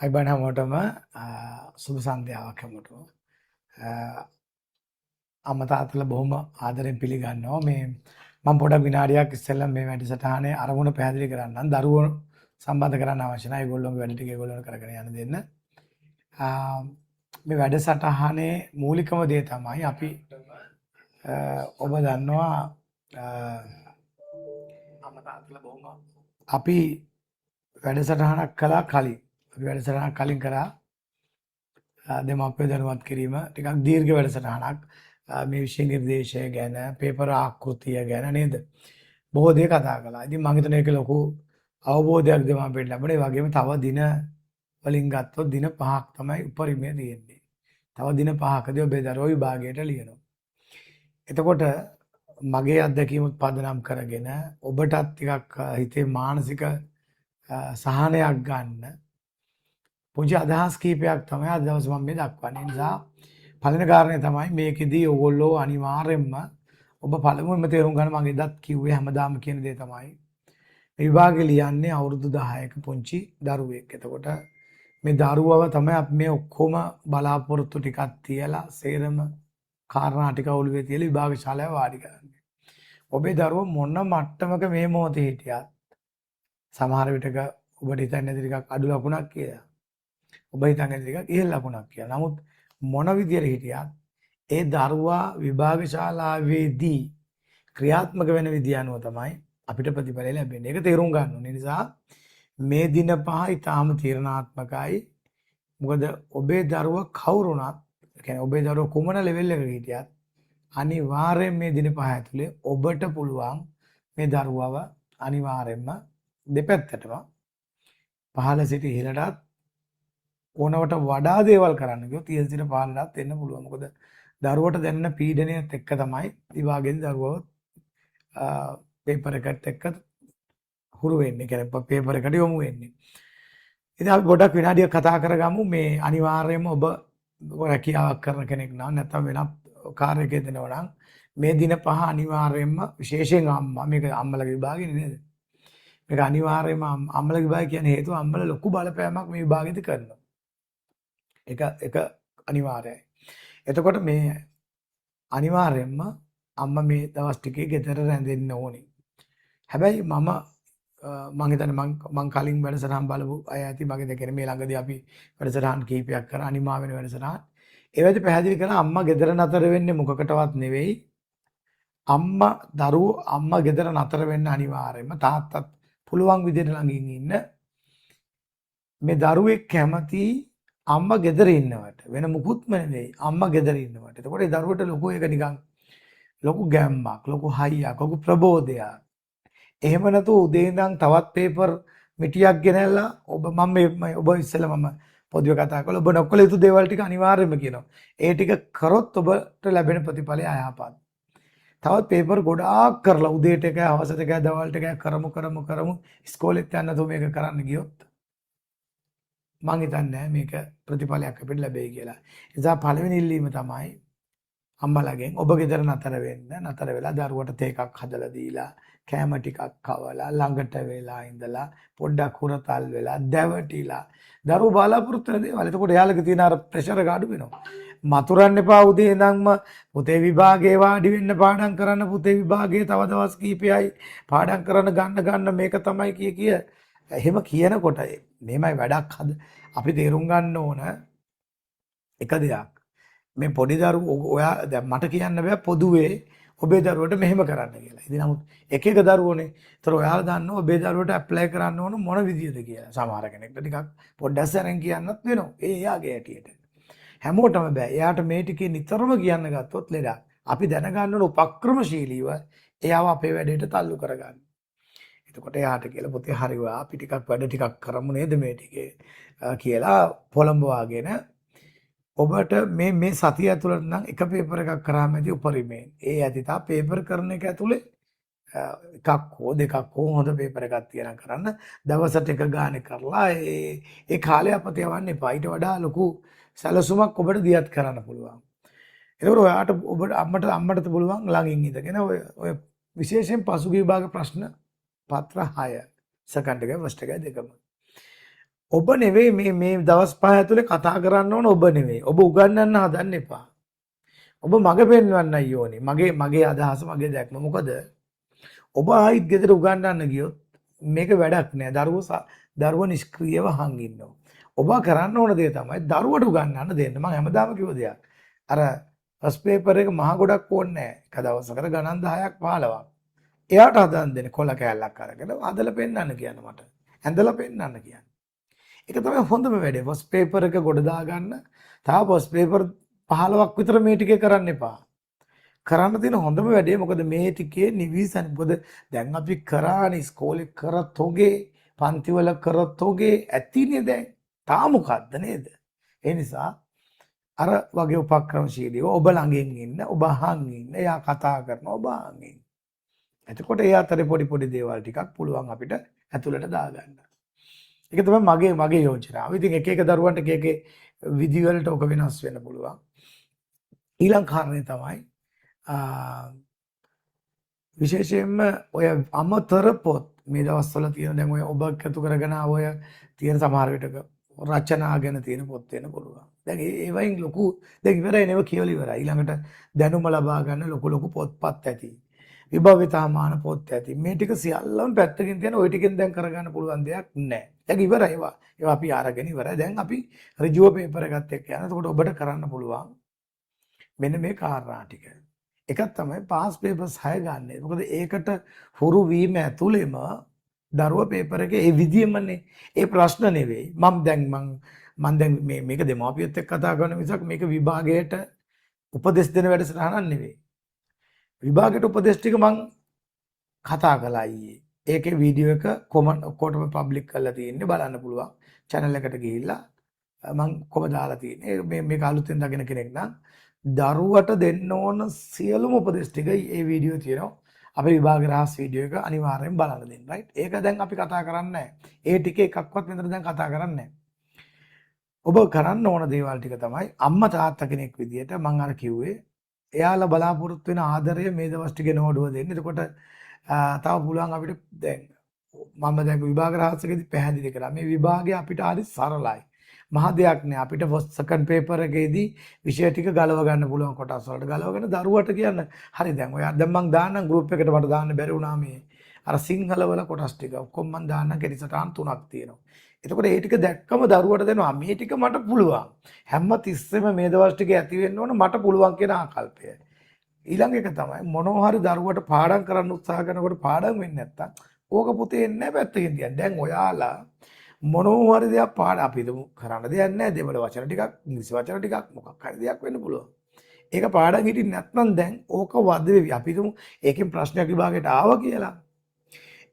අයිබන් හැමෝටම සුබ සන්ධ්‍යාවක් හැමෝටම. අම්මා තාත්තලා බොහොම ආදරෙන් පිළිගන්නවා. මේ මම පොඩක් විනාඩියක් ඉස්සෙල්ලා මේ වැඩසටහනේ අරමුණ පැහැදිලි කරන්නම්. දරුවෝ සම්බන්ධ කරන්න අවශ්‍ය නැහැ. ඒගොල්ලෝගේ වැඩ ටික ඒගොල්ලෝ කරගෙන යන්න දෙන්න. මේ වැඩසටහනේ මූලිකම දේ තමයි අපි ඔබ දන්නවා අම්මා තාත්තලා බොහොම අපි වැඩසටහනක් කළා කලින්. අපි වැඩසටහනක් කලින් කරා දෙමාපිය දැනුවත් කිරීම ටිකක් දීර්ඝ වැඩසටහනක් මේ විෂය නිර්දේශය ගැන පේපර් ආකෘතිය ගැන නේද බොහෝ දේ කතා කළා. ඉතින් මම හිතන එක ලොකු අවබෝධයක් දෙමාපියට ලැබුණා. ඒ වගේම තව දින වලින් ගත්තොත් දින 5ක් තමයි උපරිමය තියෙන්නේ. තව දින 5කදී ඔබේ දරුවෝ විභාගයට ලියනවා. එතකොට මගේ අත්දැකීමුත් පදනම් කරගෙන ඔබටත් ටිකක් හිතේ මානසික සහනයක් ගන්න පුංචි අදහස් කීපයක් තමයි අද දවසේ මම මේ දක්වන්නේ. නිසා පළවෙනි කාරණේ තමයි මේකෙදී ඕගොල්ලෝ අනිවාර්යෙන්ම ඔබ පළමුවෙන්ම තේරුම් ගන්න මම එදත් කිව්වේ හැමදාම කියන දේ තමයි මේ විභාගේ ලියන්නේ අවුරුදු 10ක පුංචි දරුවෙක්. එතකොට මේ දරුවව තමයි අපි මේ ඔක්කොම බලාපොරොත්තු ටිකක් තියලා සේරම කාරණා ටික ඔළුවේ තියලා විභාග ශාලාවේ වාඩි කරන්නේ. ඔබේ දරුවෝ මොන මට්ටමක මේ මොහොතේ හිටියත් සමහර විටක ඔබට හිතන්නේ ටිකක් අඩු ලකුණක් කියලා. ඔබ හිතන්නේ ටිකක් ඉහළ ලකුණක් කියලා. නමුත් මොන විදියට හිටියත් ඒ දරුවා විභාග ශාලාවේදී ක්‍රියාත්මක වෙන විදිය අනුව තමයි අපිට ප්‍රතිඵල ලැබෙන්නේ. ඒක තේරුම් ගන්න ඕනේ. නිසා මේ දින 5 ඊටාම තීරණාත්මකයි. මොකද ඔබේ දරුවා කවුරුණත්, කියන්නේ ඔබේ දරුවා කුමන ලෙවල් එකක හිටියත් අනිවාර්යෙන් මේ දින 5 ඇතුලේ ඔබට පුළුවන් මේ දරුවව අනිවාර්යෙන්ම දෙපැත්තටම පහළ සිට ඉහළටත් ඕනවට වඩා දේවල් කරන්න ගියොත් ඉහළ සිට පහළටත් එන්න පුළුවන්. මොකද දරුවට දැනෙන පීඩනයත් එක්ක තමයි විභාගයේදී දරුවව පේපර් එකට එක්ක හුරු වෙන්නේ. කියන්නේ පේපර් එකට යොමු වෙන්නේ. ඉතින් අපි පොඩක් විනාඩියක් කතා කරගමු. මේ අනිවාර්යයෙන්ම ඔබ රැකියාවක් කරන කෙනෙක් නම් නැත්නම් වෙනත් කාර්යයක යෙදෙනවා නම් මේ දින 5 අනිවාර්යයෙන්ම විශේෂයෙන් අම්මා මේක අම්මලගේ විභාගෙනේ නේද? මේක අනිවාර්යයෙන්ම අම්මලගේ විභාගය කියන්නේ හේතුව අම්මලා ලොකු බලපෑමක් මේ විභාගෙදී කරනවා. ඒක අනිවාර්යයි. එතකොට මේ අනිවාර්යයෙන්ම අම්මා මේ දවස් ටිකේ ගෙදර රැඳෙන්න ඕනේ. හැබැයි මම හිතන්නේ මං කලින් වැඩසටහන් බලපු අය ඇති මගේ දෙකේ මේ ළඟදී අපි වැඩසටහන් කීපයක් කරා අනිමා වෙන වැඩසටහන්. ඒ වෙලදී පැහැදිලි කරා අම්මා ගෙදර නතර වෙන්නේ මොකකටවත් නෙවෙයි. අම්මා ගෙදර නතර වෙන්න අනිවාර්යයෙන්ම තාත්තත් පුළුවන් විදිහට ළඟින් ඉන්න මේ දරුවෙක් කැමති අම්මා ගෙදර ඉන්නවට වෙන මුකුත්ම නෙවෙයි අම්මා ගෙදර ඉන්නවට. එතකොට ඒ දරුවට ලොකු එක නිකන් ලොකු ගැම්මක්, ලොකු හයියක්, ලොකු ප්‍රබෝධයක්. එහෙම නැතු උදේ ඉඳන් තවත් පේපර් මිටියක් ගෙනල්ලා ඔබ ඉස්සෙල්ලා මම පොදුවේ කතා කළා. ඔබ නොකළ යුතු දේවල් ටික අනිවාර්යයෙන්ම කියනවා. ඒ ටික කරොත් ඔබට ලැබෙන ප්‍රතිඵලය අයහපත්. තවත් පේපර් ගොඩාක් කරලා උදේට එකයි, හවසට එකයි, දවල්ට එකයි කරමු ඉස්කෝලේත් යන්න තෝ මේක කරන්න ගියොත් මං හිතන්නේ මේක ප්‍රතිඵලයක් අපිට ලැබෙයි කියලා. ඒ නිසා පළවෙනි ඉල්ලීම තමයි අම්මලාගෙන් ඔබ ගෙදර නතර වෙලා දරුවට තේ එකක් හදලා දීලා කෑම ටිකක් කවලා ළඟට වෙලා ඉඳලා පොඩ්ඩක් හුරතල් වෙලා දැවටිලා දරුවෝ බලාපොරොත්තු වෙන දේවල්. එතකොට එයාලගේ තියෙන අර ප්‍රෙෂර් එක අඩු වෙනවා. මතුරන්න එපා උදේ ඉඳන්ම පුතේ විභාගේ වාඩි වෙන්න පාඩම් කරන්න පුතේ විභාගේ තව දවස් කීපයයි පාඩම් කරන්න ගන්න මේක තමයි කිය එහෙම කියනකොට මේමයි වැඩක් අපි තේරුම් ගන්න ඕන එක දෙයක්. මේ පොඩි දරුවෝ ඔයා දැන් මට කියන්න බෑ පොදුවේ ඔබේ දරුවට මෙහෙම කරන්න කියලා. ඉතින් නමුත් එක දරුවෝනේ. ඒතර ඔයාලා දන්නවා ඔබේ දරුවට ඇප්ලයි කරන්න ඕන මොන විදියද කියලා. සමහර කෙනෙක්ට ටිකක් පොඩ්ඩක් සැරෙන් කියන්නත් වෙනවා. එයාගේ ඇටියට. හැමෝටම බෑ. එයාට මේ ටිකේ නිතරම කියන්න ගත්තොත් ලෙඩක්. අපි දැනගන්න ඕන උපක්‍රමශීලීව එයාව අපේ වැඩේට තල්ලු කරගන්න. එතකොට එයාට කියලා පුතේ හරි ඔයා අපි ටිකක් වැඩ ටිකක් කරමු නේද මේ ටිකේ කියලා පොළඹවාගෙන ඔබට මේ සතිය ඇතුළත නම් එක පේපර් එකක් කරාම ඇති උපරිමයෙන්. ඒ ඇතිතා පේපර් කරන එක ඇතුලේ එකක් හෝ දෙකක් හෝ හොඳ පේපර් එකක් තියන කරන්න දවසට එක ගානේ කරලා ඒ කාලය අපත යවන්න එපා. ඊට වඩා ලොකු සැලසුමක් ඔබට දියත් කරන්න පුළුවන්. ඒකෝර ඔයාට ඔබට අම්මට පුළුවන් ළඟින් ඉඳගෙන ඔය විශේෂයෙන් පසුගිය විභාග ප්‍රශ්න පත්‍ර 6 සෙකන්ඩ් එක ෆස්ට් එක දෙකම ඔබ නෙවෙයි මේ දවස් 5 ඇතුලේ කතා කරන්න ඕන ඔබ නෙවෙයි. ඔබ උගන්වන්න හදන්න එපා. ඔබ මග පෙන්වන්නයි ඕනේ. මගේ අදහස මගේ දැක්ම. මොකද ඔබ ආයිත් ගෙදර උගන්වන්න ගියොත් මේක වැඩක් නෑ. දරුවෝ නිෂ්ක්‍රීයව හං ඉන්නවා. ඔබ කරන්න ඕන දේ තමයි දරුවට උගන්වන්න දෙන්න. මම හැමදාම කිව්ව දෙයක්. අර ෆස්ට් පේපර් එක මහ ගොඩක් ඕනේ නෑ. එක දවසකට ගණන් 10ක් 15ක්. එයාට හදන්න දෙන්න කොල කෑල්ලක් අරගෙන හදලා පෙන්නන්න කියන මට. ඇඳලා පෙන්නන්න කියන. ඒක තමයි හොඳම වැඩේ. ෆස්ට් පේපර් එක ගොඩ දාගන්න. තාම ෆස්ට් පේපර් 15ක් විතර මේ ටිකේ කරන්න එපා. කරන්න තියෙන හොඳම වැඩේ මොකද මේ ටිකේ නිවිසන් මොකද දැන් අපි කරානේ ඉස්කෝලේ කරත් හොගේ පන්තිවල කරත් හොගේ ඇතිනේ දැන්. තා මොකද්ද නේද? ඒ නිසා අර වගේ උපක්‍රමශීලීව ඔබ ළඟින් ඉන්න ඔබ අහන් ඉන්න එයා කතා කරනවා ඔබ අහන් ඉන්න. එතකොට ඒ අතරේ පොඩි දේවල් ටිකක් පුළුවන් අපිට ඇතුළට දාගන්න. ඒක තමයි මගේ යෝජනාව. ඉතින් එක දරුවන්ට එක විදි වලට ඔක වෙනස් වෙන්න පුළුවන්. ඊළඟ කාරණේ තමයි විශේෂයෙන්ම ඔය අමතර පොත් මේ දවස්වල තියෙන දැන් ඔය ඔබ එකතු කරගෙන ඔය තියෙන සමහර විටක රචනා ගැන තියෙන පොත් වෙන පුළුවන්. දැන් ඒ වයින් ලොකු දැන් ඉවරයි නේව කියවල ඉවරයි. ඊළඟට දැනුම ලබා ගන්න ලොකු පොත්පත් ඇති. විභාවිතාමාන පොත් ඇති. මේ ටික සියල්ලම පැත්තකින් තියන ওই ටිකෙන් දැන් කරගන්න පුළුවන් දෙයක් නැහැ. දැන් ඉවරයි ඒවා. ඒවා අපි අරගෙන ඉවරයි. දැන් අපි ඍජුව පේපර් එකත් එක්ක යනවා. එතකොට ඔබට කරන්න පුළුවන් මෙන්න මේ කාරණා ටික. එකක් තමයි පාස් පේපර්ස් 6 ගන්න. මොකද ඒකට හුරු වීම ඇතුළෙම දරුවා පේපර් එකේ ඒ විදියමනේ ඒ ප්‍රශ්න නෙවෙයි. මම දැන් මේක දෙමාපියොත් එක්ක කතා කරන මිසක් මේක විභාගයට උපදෙස් දෙන වැඩසටහනක් නෙවෙයි. විභාගයට උපදෙස් ටික මං කතා කළා ඊයේ. ඒකේ වීඩියෝ එක කොමන්ට් ඔක්කොටම පබ්ලික් කරලා තියෙන්නේ බලන්න පුළුවන්. channel එකට ගිහිල්ලා මං කොහම දාලා තියෙන්නේ. මේක අලුතෙන් දකින කෙනෙක් නම් දරුවට දෙන්න ඕන සියලුම උපදෙස් ටික ඒ වීඩියෝ තියෙනවා. අපේ විභාග රහස් වීඩියෝ එක අනිවාර්යෙන් බලන්න දෙන්න. රයිට්. ඒක දැන් අපි කතා කරන්නේ නැහැ. ඒ ටික එකක්වත් මෙතන දැන් කතා කරන්නේ නැහැ. ඔබ කරන්න ඕන දේවල් ටික තමයි අම්මා තාත්තා කෙනෙක් විදියට මං අර කිව්වේ එයාලා බලාපොරොත්තු වෙන ආදරය මේ දවස් ටිකේ නෝඩුව දෙන්න. එතකොට තව පුළුවන් අපිට දැන් මම දැන් විභාග රහසකදී පැහැදිලි කළා. මේ විභාගය අපිට හරි සරලයි. මහ දෙයක් නෑ. අපිට සෙකන්ඩ් පේපර් එකේදී විෂය ටික ගලව ගන්න පුළුවන් කොටස් වලට ගලවගෙන දරුවට කියන්න. හරි දැන් ඔයා දැන් මං දාන්නම් ගෲප් එකට මට දාන්න බැරි වුණා මේ අර සිංහල වල කොටස් ටික. ඔක්කොම මං දාන්නම් කෙටිසටහන් 3ක් තියෙනවා. එතකොට ඒ ටික දැක්කම දරුවට දෙනවා මේ ටික මට පුළුවන්. හැම තිස්සෙම මේ දවස් ටික ඇති වෙන්න ඕන මට පුළුවන් කියන ආකල්පය. ඊළඟ එක තමයි මොනවා හරි දරුවට පාඩම් කරන්න උත්සාහ කරනකොට පාඩම් වෙන්නේ නැත්තම් ඕක පුතේ එන්නේ නැහැ පැත්තකින් තියන්න. දැන් ඔයාලා මොනවා හරි දෙයක් අපි කරන්න දෙයක් නැහැ. දෙමළ වචන ටිකක් ඉංග්‍රීසි වචන ටිකක් මොකක් හරි දෙයක් වෙන්න පුළුවන්. ඒක පාඩම් හිටින්නේ නැත්නම් දැන් ඕක වද වෙවි. අපි තුමු ඒකෙන් ප්‍රශ්නයක් විභාගයට ආවා කියලා.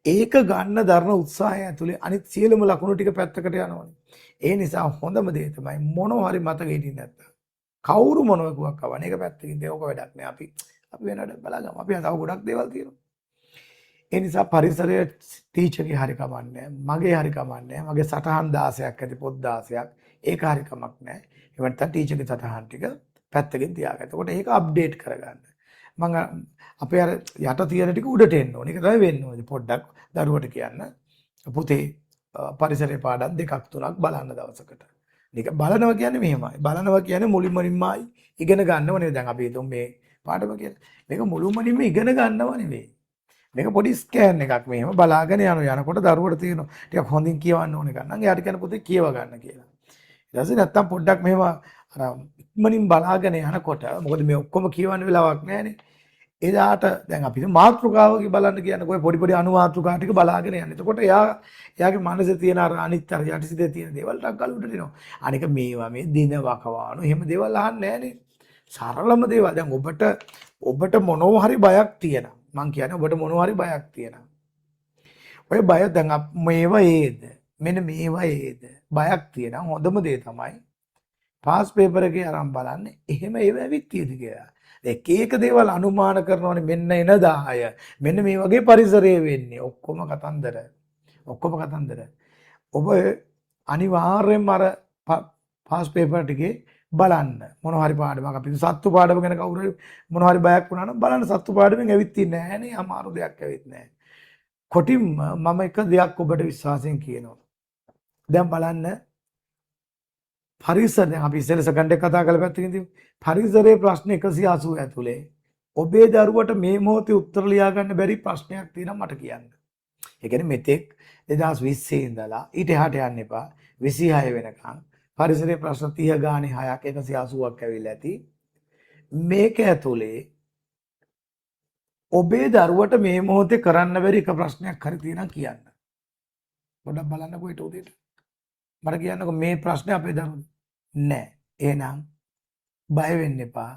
ඒක ගන්න දරන උත්සාහය ඇතුලේ අනිත් සියලුම ලකුණු ටික පැත්තකට යනවනේ. ඒ නිසා හොඳම දේ තමයි මොනවා හරි මතක හිටින්නේ නැත්තම්. කවුරු මොනවා කිව්වක් අවන ඒක පැත්තකින් ඒක වැඩක් නෑ. අපි වෙනඩ බලාගමු. අපි තව ගොඩක් දේවල් තියෙනවා. ඒ නිසා පරිසරයේ ටීචර්ගේ හරි කමන්නේ මගේ හරි කමන්නේ මගේ සටහන් 16ක් ඇති පොත් 16ක් ඒක හරි කමක් නෑ. ඒ වන්ට ටීචර්ගේ සටහන් ටික පැත්තකින් තියාගන්න. එතකොට ඒක අප්ඩේට් කරගන්න. මම අපේ අර යට තියෙන ටික උඩට එන්න ඕනේ. ඒක තමයි වෙන්න ඕනේ. පොඩ්ඩක් දරුවට කියන්න. පුතේ පරිසරයේ පාඩම් 2ක් 3ක් බලන්න දවසකට. මේක බලනවා කියන්නේ මෙහෙමයි. බලනවා කියන්නේ මුලින්මයි ඉගෙන ගන්නව නෙවෙයි. දැන් අපි හිතමු මේ පාඩම කියලා. මේක මුළුමනින්ම ඉගෙන ගන්නව නෙවෙයි. මේක පොඩි ස්කෑන් එකක් මෙහෙම බලාගෙන යනකොට දරුවට තියෙනවා. ටිකක් හොඳින් කියවන්න ඕන එක නම් එයාට කියන පුතේ කියව ගන්න කියලා. ඊට පස්සේ නැත්තම් පොඩ්ඩක් මෙහෙම අර ඉක්මනින් බලාගෙන යනකොට මොකද මේ ඔක්කොම කියවන්න වෙලාවක් නැහැනේ. එදාට දැන් අපි මාතෘකාවක බලන්න කියන්නේ කොයි පොඩි අනුමාතෘකා ටික බලාගෙන යන්න. එතකොට එයාගේ මනසේ තියෙන අර අනිත් අර යටිසිතේ තියෙන දේවල් ටක් ගාලා උඩට එනවා. අනික මේවා මේ දින වකවානු එහෙම දේවල් අහන්නේ නැහනේ. සරලම දේවල්. දැන් ඔබට මොනවා හරි බයක් තියෙනවා. මං කියන්නේ ඔබට මොනවා හරි බයක් තියෙනවා. ඔය බය දැන් මේවා ඒද? මෙන්න මේවා ඒද? බයක් තියෙනවා. හොඳම දේ තමයි පාස් පේපර් එකේ අරන් බලන්නේ. එහෙම ඒව ඇවිත් තියෙද කියලා. එක දේවල් අනුමාන කරනවනේ මෙන්න එන 10 මෙන්න මේ වගේ පරිසරයේ වෙන්නේ ඔක්කොම කතන්දර ඔබ අනිවාර්යෙන්ම අර පාස් පේපර් ටිකේ බලන්න මොනවා හරි පාඩමක් අපි සත්තු පාඩම ගැන කවුරු මොනවා හරි බයක් වුණා නම් බලන්න සත්තු පාඩමෙන් ඇවිත් තියන්නේ නැහැ නේ අමාරු දෙයක් ඇවිත් නැහැ කොටින්ම මම එක දෙයක් ඔබට විශ්වාසයෙන් කියනවා දැන් බලන්න පරිසරය අපි ඉස්සෙල්ලා සෙකන්ඩ් එක කතා කරලා පැත්තකින් තියමු. පරිසරයේ ප්‍රශ්න 180 ඇතුලේ ඔබේ දරුවට මේ මොහොතේ උත්තර ලියා ගන්න බැරි ප්‍රශ්නයක් තියෙනවා මට කියන්න. ඒ කියන්නේ මෙතෙක් 2020 ඉඳලා ඊට එහාට යන්න එපා 26 වෙනකන් පරිසරයේ ප්‍රශ්න 30 ගානේ 6ක් 180ක් ඇවිල්ලා ඇති. මේක ඇතුලේ ඔබේ දරුවට මේ මොහොතේ කරන්න බැරි එක ප්‍රශ්නයක් හරි තියෙනවා කියන්න. පොඩ්ඩක් බලන්නකෝ ඊට උදේට. මට කියන්නකෝ මේ ප්‍රශ්නේ අපේ දරුවෝ නෑ. එහෙනම් බය වෙන්න එපා.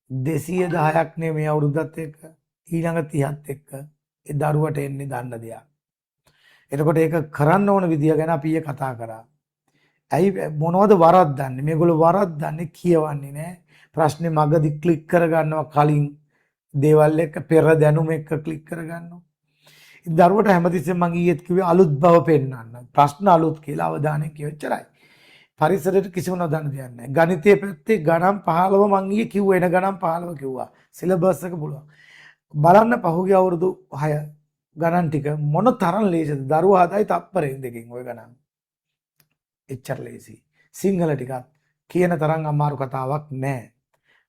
210ක් නේ මේ අවුරුද්දත් එක්ක ඊළඟ 30ත් එක්ක ඒ දරුවට එන්නේ දන්න දෙයක්. එතකොට ඒක කරන්න ඕන විදිය ගැන අපි ඊයේ කතා කරා. ඇයි මොනවද වරද්දන්නේ? මේගොල්ලෝ වරද්දන්නේ කියවන්නේ නෑ. ප්‍රශ්නේ මගදී ක්ලික් කරගන්නවා කලින් දේවල් එක්ක පෙර දැනුම එක්ක ක්ලික් කරගන්නවා. දරුවට හැමතිස්සෙම මම ඊයේත් කිව්වේ අලුත් බව පෙන්වන්න. ප්‍රශ්න අලුත් කියලා අවධානය කියොච්චරයි. පරිසරයට කිසිම නොදන්න දෙයක් නැහැ. ගණිතයේ පැත්තේ ගණන් 15 මම ඊයේ කිව්වා එන ගණන් 15 කිව්වා. සිලබස් එක පුළුවන්. බලන්න පහුගිය අවුරුදු 6 ගණන් ටික මොන තරම් ලේසිද? දරුවා හදයි තප්පරෙන් දෙකකින් ওই ගණන්. එච්චර ලේසි. සිංහල ටිකක් කියන තරම් අමාරු කතාවක් නැහැ.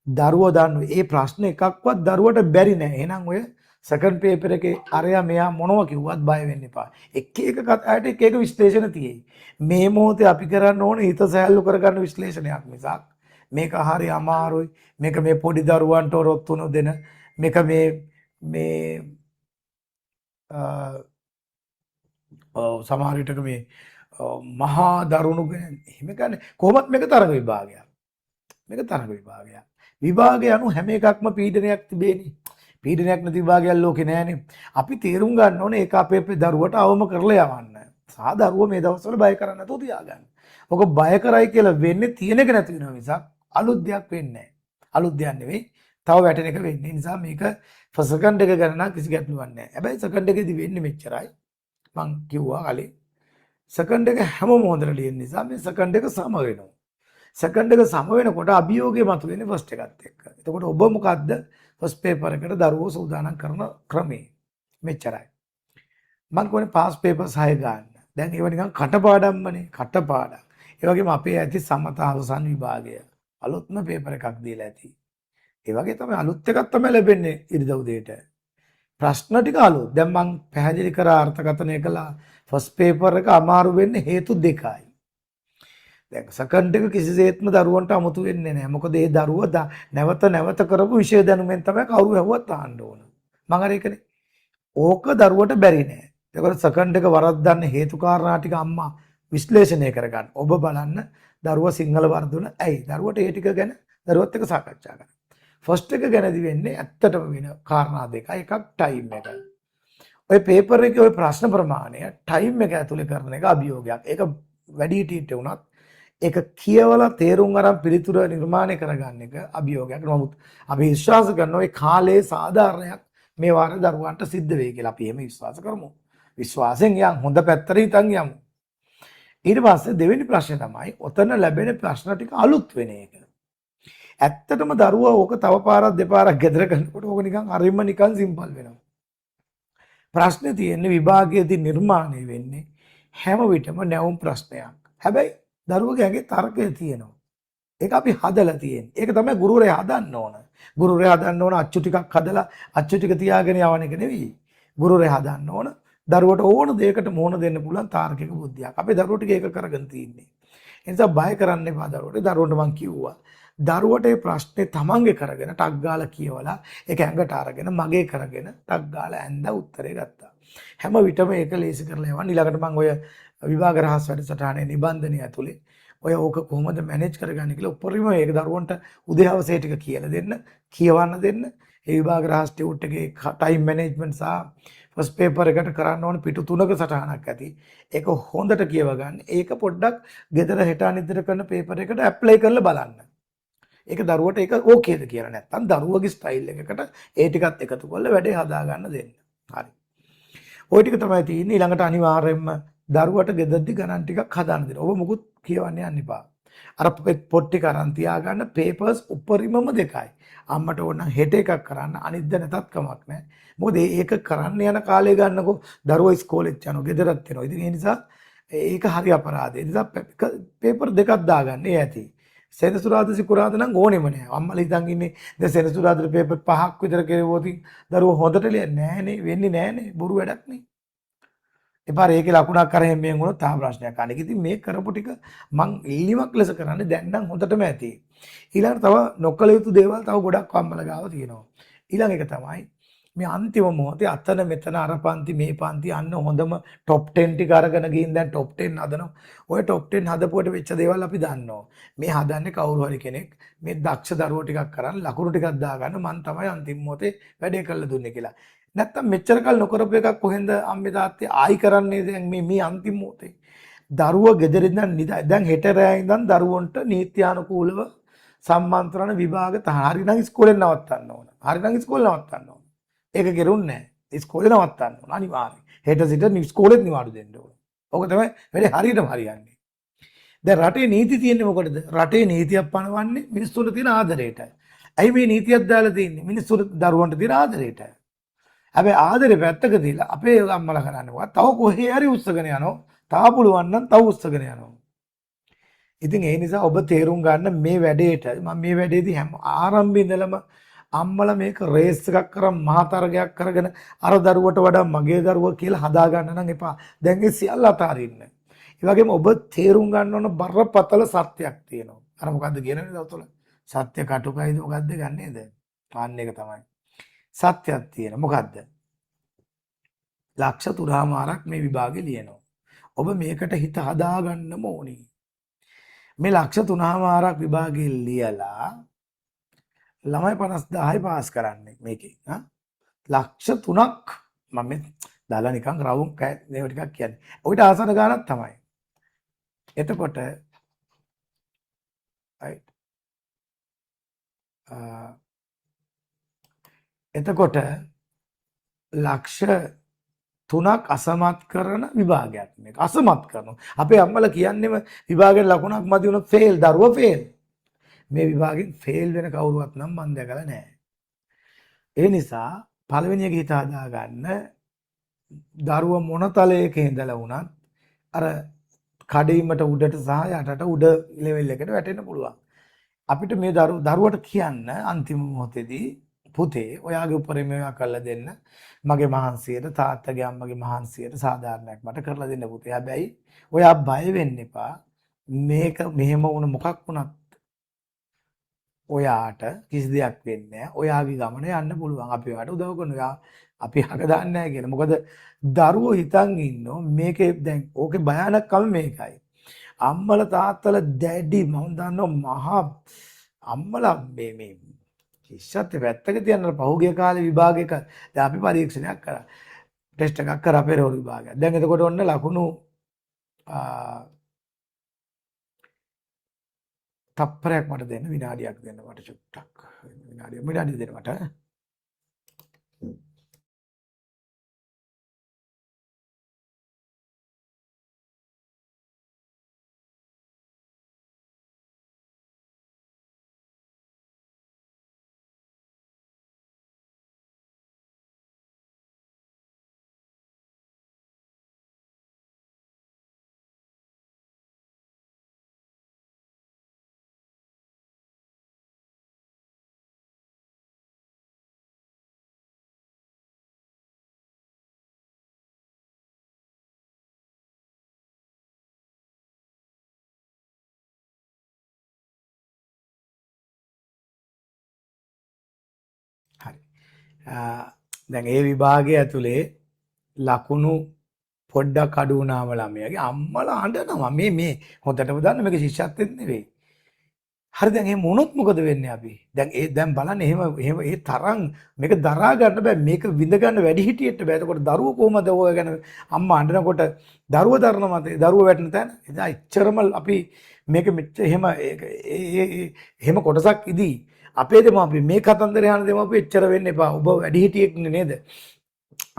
දරුවෝ දන්නු ඒ ප්‍රශ්න එකක්වත් දරුවට බැරි නෑ. එහෙනම් ඔය සෙකන්ඩ් පේපර් එකේ අරයා මෙයා මොනවා කිව්වත් බය වෙන්න එපා. එක එක කතාවට එක එක විශ්ලේෂණ තියෙයි. මේ මොහොතේ අපි කරන්න ඕනේ හිත සැහැල්ලු කරගන්න විශ්ලේෂණයක් මිසක් මේක හරි අමාරුයි. මේක මේ පොඩි දරුවන්ට රොත්තු නොදෙන මේක මේ සමහර විටක මේ මහා දරුණු එහෙම ගන්න කොහොමත් මේක තරඟ විභාගයක්. මේක තරඟ විභාගයක්. විභාගය අනු හැම එකක්ම පීඩනයක් තිබේනේ. පීඩනයක් නැති විභාගයක් ලෝකේ නෑනේ. අපි තේරුම් ගන්න ඕනේ ඒක අපේ දරුවට අවම කරලා යවන්න. සා දරුවෝ මේ දවස්වල බය කරන්නේ නැතුව තියාගන්න. ඔක බය කරයි කියලා වෙන්නේ තියෙන එක නැති වෙනවා මිසක් අලුත් දෙයක් වෙන්නේ නෑ. අලුත් දෙයක් නෙවෙයි. තව වැටෙන එක වෙන්නේ. නිසා මේක සෙකන්ඩ් එක ගන්න නම් කිසි ගැටලුවක් නෑ. හැබැයි සෙකන්ඩ් එකේදී වෙන්නේ මෙච්චරයි. මං කිව්වා කලින් සෙකන්ඩ් එක හැම මොහොතට ලියන නිසා මේ සෙකන්ඩ් එක සම වෙනවා. සෙකන්ඩ් එක සම වෙනකොට අභියෝගය මතුවෙන්නේ ෆස්ට් එකත් එක්ක. එතකොට ඔබ මොකද්ද ෆස්ට් පේපර් එකට දරුවෝ සූදානම් කරන ක්‍රමය. මෙච්චරයි. මම කියන්නේ පාස් පේපර්ස් 6 ගන්න. දැන් ඒව නිකන් කටපාඩම්මනේ කටපාඩම්. ඒ වගේම අපේ ඇති සමත අවසන් විභාගය අලුත්ම පේපර් එකක් දීලා ඇති. ඒ වගේ තමයි අලුත් එකක් තමයි ලැබෙන්නේ ඉරිදා උදේට. ප්‍රශ්න ටික අලුත්. දැන් මම පැහැදිලි කරා අර්ථකථනය කළා ෆස්ට් පේපර් එක අමාරු වෙන්නේ හේතු දෙකයි. දැන් සෙකන්ඩ් එක කිසිසේත්ම දරුවන්ට අමුතු වෙන්නේ නැහැ. මොකද ඒ දරුවා නැවත නැවත කරපු විෂය දැනුමෙන් තමයි කවුරු ඇහුවත් අහන්න ඕන. මම අර ඒකනේ. ඕක දරුවට බැරි නෑ. ඒකට සෙකන්ඩ් එක වරද්දන්න හේතු කාරණා ටික අම්මා විශ්ලේෂණය කරගන්න. ඔබ බලන්න දරුවා සිංහල වර්ධන ඇයි? දරුවට ඒ ටික ගැන දරුවත් එක්ක සාකච්ඡා කරන්න. ෆස්ට් එක ගැනදී වෙන්නේ ඇත්තටම වෙන කාරණා දෙකයි. එකක් ටයිම් එක. ඔය පේපර් එකේ ඔය ප්‍රශ්න ප්‍රමාණය ටයිම් එක ඇතුලේ කරන එක අභියෝගයක්. ඒක වැඩි හිටියට උනත් ඒක කියවලා තේරුම් අරන් පිළිතුර නිර්මාණය කරගන්න එක අභියෝගයක්. නමුත් අපි විශ්වාස කරනවා ඒ කාලේ සාධාරණයක් මේ වාරේ දරුවන්ට සිද්ධ වෙයි කියලා අපි එහෙම විශ්වාස කරමු. විශ්වාසයෙන් යන් හොඳ පැත්තට හිතන් යමු. ඊට පස්සේ දෙවෙනි ප්‍රශ්නේ තමයි ඔතන ලැබෙන ප්‍රශ්න ටික අලුත් වෙන එක. ඇත්තටම දරුවා ඕක තව පාරක් දෙපාරක් ගෙදර කරනකොට ඕක නිකන් හරිම නිකන් සිම්පල් වෙනවා. ප්‍රශ්නේ තියෙන්නේ විභාගයේදී නිර්මාණය වෙන්නේ හැම විටම නැවුම් ප්‍රශ්නයක්. හැබැයි දරුවගේ ඇඟේ තර්කය තියෙනවා. ඒක අපි හදලා තියෙන්නේ. ඒක තමයි ගුරුවරයා හදන්න ඕන. ගුරුවරයා හදන්න ඕන අච්චු ටිකක් හදලා අච්චු ටික තියාගෙන යවන එක නෙවෙයි. ගුරුවරයා හදන්න ඕන දරුවට ඕන දෙයකට මුහුණ දෙන්න පුළුවන් තාර්කික බුද්ධියක්. අපේ දරුවෝ ටික ඒක කරගෙන තින්නේ. ඒ නිසා බය කරන්න එපා දරුවට. දරුවන්ට මම කිව්වා. දරුවට මේ ප්‍රශ්නේ තමන්ගේ කරගෙන ටක් ගාලා කියවලා ඒක ඇඟට අරගෙන මගේ කරගෙන ටක් ගාලා ඇඳ උත්තරේ ගත්තා. හැම විටම ඒක ලේසි කරලා යවන්න. ඊළඟට මම ඔය විභාග රහස් වැඩසටහනේ නිබන්ධනය ඇතුලේ ඔය ඕක කොහොමද මැනේජ් කරගන්නේ කියලා උපරිම ඒක දරුවන්ට උදේ හවසේ ටික කියලා දෙන්න, කියවන්න දෙන්න. ඒ විභාග රහස් ටියුට් එකේ ටයිම් මැනේජ්මන්ට් සහ ෆස්ට් පේපර් එකට කරන්න ඕන පිටු 3ක සටහනක් ඇති. ඒක හොඳට කියව ගන්න. ඒක පොඩ්ඩක් ගෙදර හෙට අනිද්දට කරන පේපර් එකට ඇප්ලයි කරලා බලන්න. ඒක දරුවට ඒක ඕකේද කියලා නැත්නම් දරුවගේ ස්ටයිල් එකකට ඒ ටිකත් එකතු කරලා වැඩේ හදා ගන්න දෙන්න. හරි. ওই ටික තමයි තියෙන්නේ. ඊළඟට අනිවාර්යයෙන්ම දරුවට ගෙදරදි ගණන් ටිකක් හදාන්න දෙන්න. ඔබ මුකුත් කියවන්න යන්න එපා. අර පොත් ටික අරන් තියාගන්න පේපර්ස් උපරිමම දෙකයි. අම්මට ඕන නම් හෙට එකක් කරන්න අනිද්ද නැතත් කමක් නැහැ. මොකද ඒක කරන්න යන කාලය ගන්නකො දරුවෝ ඉස්කෝලෙත් යනවා ගෙදරත් එනවා. ඉතින් ඒ නිසා ඒක හරි අපරාධයි. ඒ නිසා පේපර් දෙකක් දාගන්න ඒ ඇති. සෙනසුරාදා සිකුරාදා නම් ඕනෙම නෑ. අම්මලා හිතන් ඉන්නේ දැන් සෙනසුරාදාට පේපර් 5ක් විතර කෙරුවොත් දරුවෝ හොඳට ලියන්නේ නෑනේ, වෙන්නේ නෑනේ. බොරු වැඩක් නේ. එපාර ඒකේ ලකුණක් කරගෙන මෙන් වුණොත් තා ප්‍රශ්නයක්. අනික ඉතින් මේ කරපු ටික මං ඉල්ලීමක් ලෙස කරන්නේ දැන් නම් හොඳටම ඇති. ඊළඟට තව නොකල යුතු දේවල් තව ගොඩක් අම්මලා ගාව තියෙනවා. ඊළඟ එක තමයි මේ අන්තිම මොහොතේ අතන මෙතන අර පන්ති මේ පන්ති අන්න හොඳම টොප් 10 ටික අරගෙන ගිහින් දැන් টොප් 10 හදනවා. ඔය টොප් 10 හදපුවට වෙච්ච දේවල් අපි දන්නවා. මේ හදන්නේ කවුරු හරි කෙනෙක් මේ දක්ෂ දරුවෝ ටිකක් කරන් ලකුණු ටිකක් දාගන්න මං තමයි අන්තිම මොහොතේ වැඩේ කරලා දුන්නේ කියලා. නැත්තම් මෙච්චර කල් නොකරපු එකක් කොහෙන්ද අම්මේ තාත්තේ ආයි කරන්නේ දැන් මේ අන්තිම මොහොතේ. දරුවෝ ගෙදරින් දැන් හෙට රෑ ඉඳන් දරුවන්ට නීත්‍යානුකූලව සම්මන්ත්‍රණ විභාග හරි නම් ඉස්කෝලෙන් නවත්තන්න ඕන. හරි නම් ඉස්කෝලේ නවත්තන්න ඕන. ඒක කෙරුන්නේ නැහැ. ඉස්කෝලේ නවත්තන්න ඕන අනිවාර්යයෙන්. හෙට සිට ඉස්කෝලෙත් නිවාඩු දෙන්න ඕන. ඕක තමයි වැඩේ හරියටම හරියන්නේ. දැන් රටේ නීති තියෙන්නේ මොකටද? රටේ නීතියක් පනවන්නේ මිනිස්සුන්ට තියෙන ආදරයට. ඇයි මේ නීතියක් දාලා තියෙන්නේ? මිනිස්සුන්ට දරුවන්ට තියෙන ආදරයට. හැබැයි ආදරේ පැත්තක තියලා අපේ අම්මලා කරන්නේ තව කොහේ හරි උස්සගෙන යනවා. තා පුළුවන් නම් තව උස්සගෙන යනවා. ඉතින් ඒ නිසා ඔබ තේරුම් ගන්න මේ වැඩේට මම මේ වැඩේදී හැම ආරම්භයේ ඉඳලම අම්මලා මේක රේස් එකක් කරන් මහතරගයක් කරගෙන අර දරුවට වඩා මගේ දරුවා කියලා හදා ගන්න නම් එපා. දැන් ඒ සියල්ල අතාරින්න. ඒ වගේම ඔබ තේරුම් ගන්න ඕන බරපතල සත්‍යයක් තියෙනවා. අර මොකද්ද කියන්නේ දවසවල? සත්‍ය කටුකයිද මොකද්ද ගන්නේද? අන්න එක තමයි. සත්‍යයක් තියෙන. මොකද්ද? ලක්ෂ 3මාරක් මේ විභාගේ ලියනවා. ඔබ මේකට හිත හදා ගන්නම ඕනේ. මේ ලක්ෂ 3මාරක් විභාගේ ලියලා ළමයි 50000යි පාස් කරන්නේ මේකේ. ලක්ෂ 3ක් මම දාලා නිකන් රවුම් මේව ටිකක් කියන්නේ. ඔයිට ආසන ගානක් තමයි. එතකොට එතකොට ලක්ෂ 3ක් අසමත් කරන විභාගයක් මේක. අසමත් කරනවා. අපේ අම්මලා කියන්නේම විභාගයේ ලකුණක් මදි වුණොත් ෆේල් දරුවා ෆේල්. මේ විභාගෙන් ෆේල් වෙන කවුරුවත් නම් මම දැකලා නැහැ. ඒ නිසා පළවෙනි එක හිත හදා ගන්න දරුවා මොන තලයක ඉඳලා වුණත් අර කඩේීමට උඩට සහ යටට උඩ ලෙවල් එකට වැටෙන්න පුළුවන්. අපිට මේ දරුවට කියන්න අන්තිම මොහොතේදී පුතේ ඔයාගේ උපරිම මේවා කරලා දෙන්න මගේ මහන්සියට තාත්තගේ අම්මගේ මහන්සියට සාධාරණයක් මට කරලා දෙන්න පුතේ. හැබැයි ඔයා බය වෙන්න එපා. මේක මෙහෙම වුණ මොකක් වුණත් ඔයාට කිසි දෙයක් වෙන්නේ නැහැ. ඔයාගේ ගමන යන්න පුළුවන්. අපි ඔයාට උදව් කරනවා. අපි හක දාන්නේ නැහැ කියන. මොකද දරුවෝ හිතන් ඉන්නෝ මේකේ දැන් ඕකේ භයානකම මේකයි. අම්මලා තාත්තලා දැඩි මම දන්නවා මහා අම්මලා මේ කිස්සත් පැත්තක තියන්න පහුගිය කාලේ විභාගයක දැන් අපි පරීක්ෂණයක් කරා. ටෙස්ට් එකක් කරා පෙරවරු විභාගයක්. දැන් එතකොට ඔන්න ලකුණු තප්පරයක් මට දෙන්න විනාඩියක් දෙන්න මට චුට්ටක්. විනාඩිය දෙන්න මට. හරි. දැන් ඒ විභාගය ඇතුලේ ලකුණු පොඩ්ඩක් අඩු වුණාම ළමයාගේ අම්මලා අඬනවා. මේ හොඳටම දන්න මේක ශිෂ්‍යත්වෙත් නෙවෙයි. හරි දැන් එහෙම වුණොත් මොකද වෙන්නේ අපි? දැන් බලන්න එහෙම ඒ තරම් මේක දරා ගන්න බෑ. මේක විඳ ගන්න වැඩි හිටියෙට බෑ. එතකොට දරුවෝ කොහමද ඔය ගැන අම්මා අඬනකොට දරුවෝ දරන මත දරුවෝ වැටෙන තැන. එදා ඉච්චරම අපි මේක මෙච්ච එහෙම කොටසක් ඉදී අපේ දෙමාපිය මේ කතන්දරය අහන දෙමාපිය එච්චර වෙන්න එපා. ඔබ වැඩි හිටියෙක් නේද?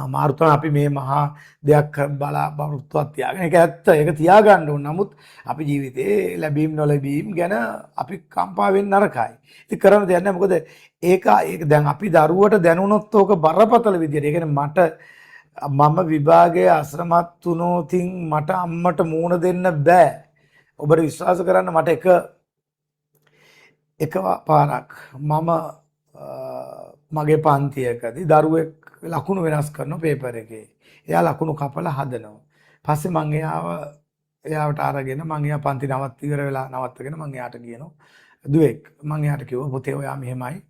අමාරු තමයි අපි මේ මහා දෙයක් බලාපොරොත්තුවක් තියාගෙන ඒක ඇත්ත ඒක තියාගන්න ඕන. නමුත් අපි ජීවිතේ ලැබීම් නොලැබීම් ගැන අපි කම්පා වෙන්න නරකයි. ඉතින් කරන්න දෙයක් නැහැ. මොකද ඒක දැන් අපි දරුවට දැනුණොත් ඕක බරපතල විදියට. ඒ කියන්නේ මට මම විභාගයේ අසරමත් වුණොතින් මට අම්මට මූණ දෙන්න බෑ. ඔබට විශ්වාස කරන්න මට එක පාරක් මම මගේ පන්තියකදී දරුවෙක් ලකුණු වෙනස් කරන පේපර් එකේ. එයා ලකුණු කපලා හදනවා. පස්සේ මං එයාවට අරගෙන මං එයා පන්ති ඉවර වෙලා නවත්තගෙන මං එයාට කියනවා දුවෙක් මං එයාට කිව්වා පුතේ ඔයා මෙහෙමයි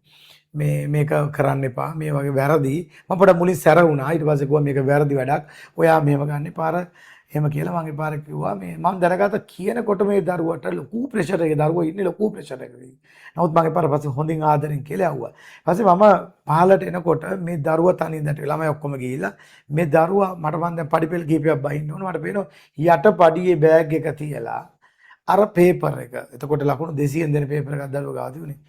මේක කරන්න එපා මේ වගේ වැරදි මම පොඩ මුලින් සැර වුණා ඊට පස්සේ කිව්වා මේක වැරදි වැඩක් ඔයා මෙහෙම ගන්න එපා එහෙම කියලා මං එපාර කිව්වා මේ මම දැනගත්ත කියනකොට මේ දරුවට ලොකු ප්‍රෙෂර් එකේ දරුවෝ ඉන්නේ ලොකු ප්‍රෙෂර් එකකදී නමුත් මං එපාර පස්සේ හොඳින් ආදරෙන් කියලා ඇහුවා පස්සේ මම පහලට එනකොට මේ දරුවා තනින්දට ළමයි ඔක්කොම ගිහිල්ලා මේ දරුවා මට මන් දැන් පඩිපෙළ කීපයක් බහින්න ඕන මට පේනවා යට පඩියේ බෑග් එක තියලා අර පේපර් එක එතකොට ලකුණු 200න් දෙන පේපර් එකක් දරුවා ගාව තිබුණේ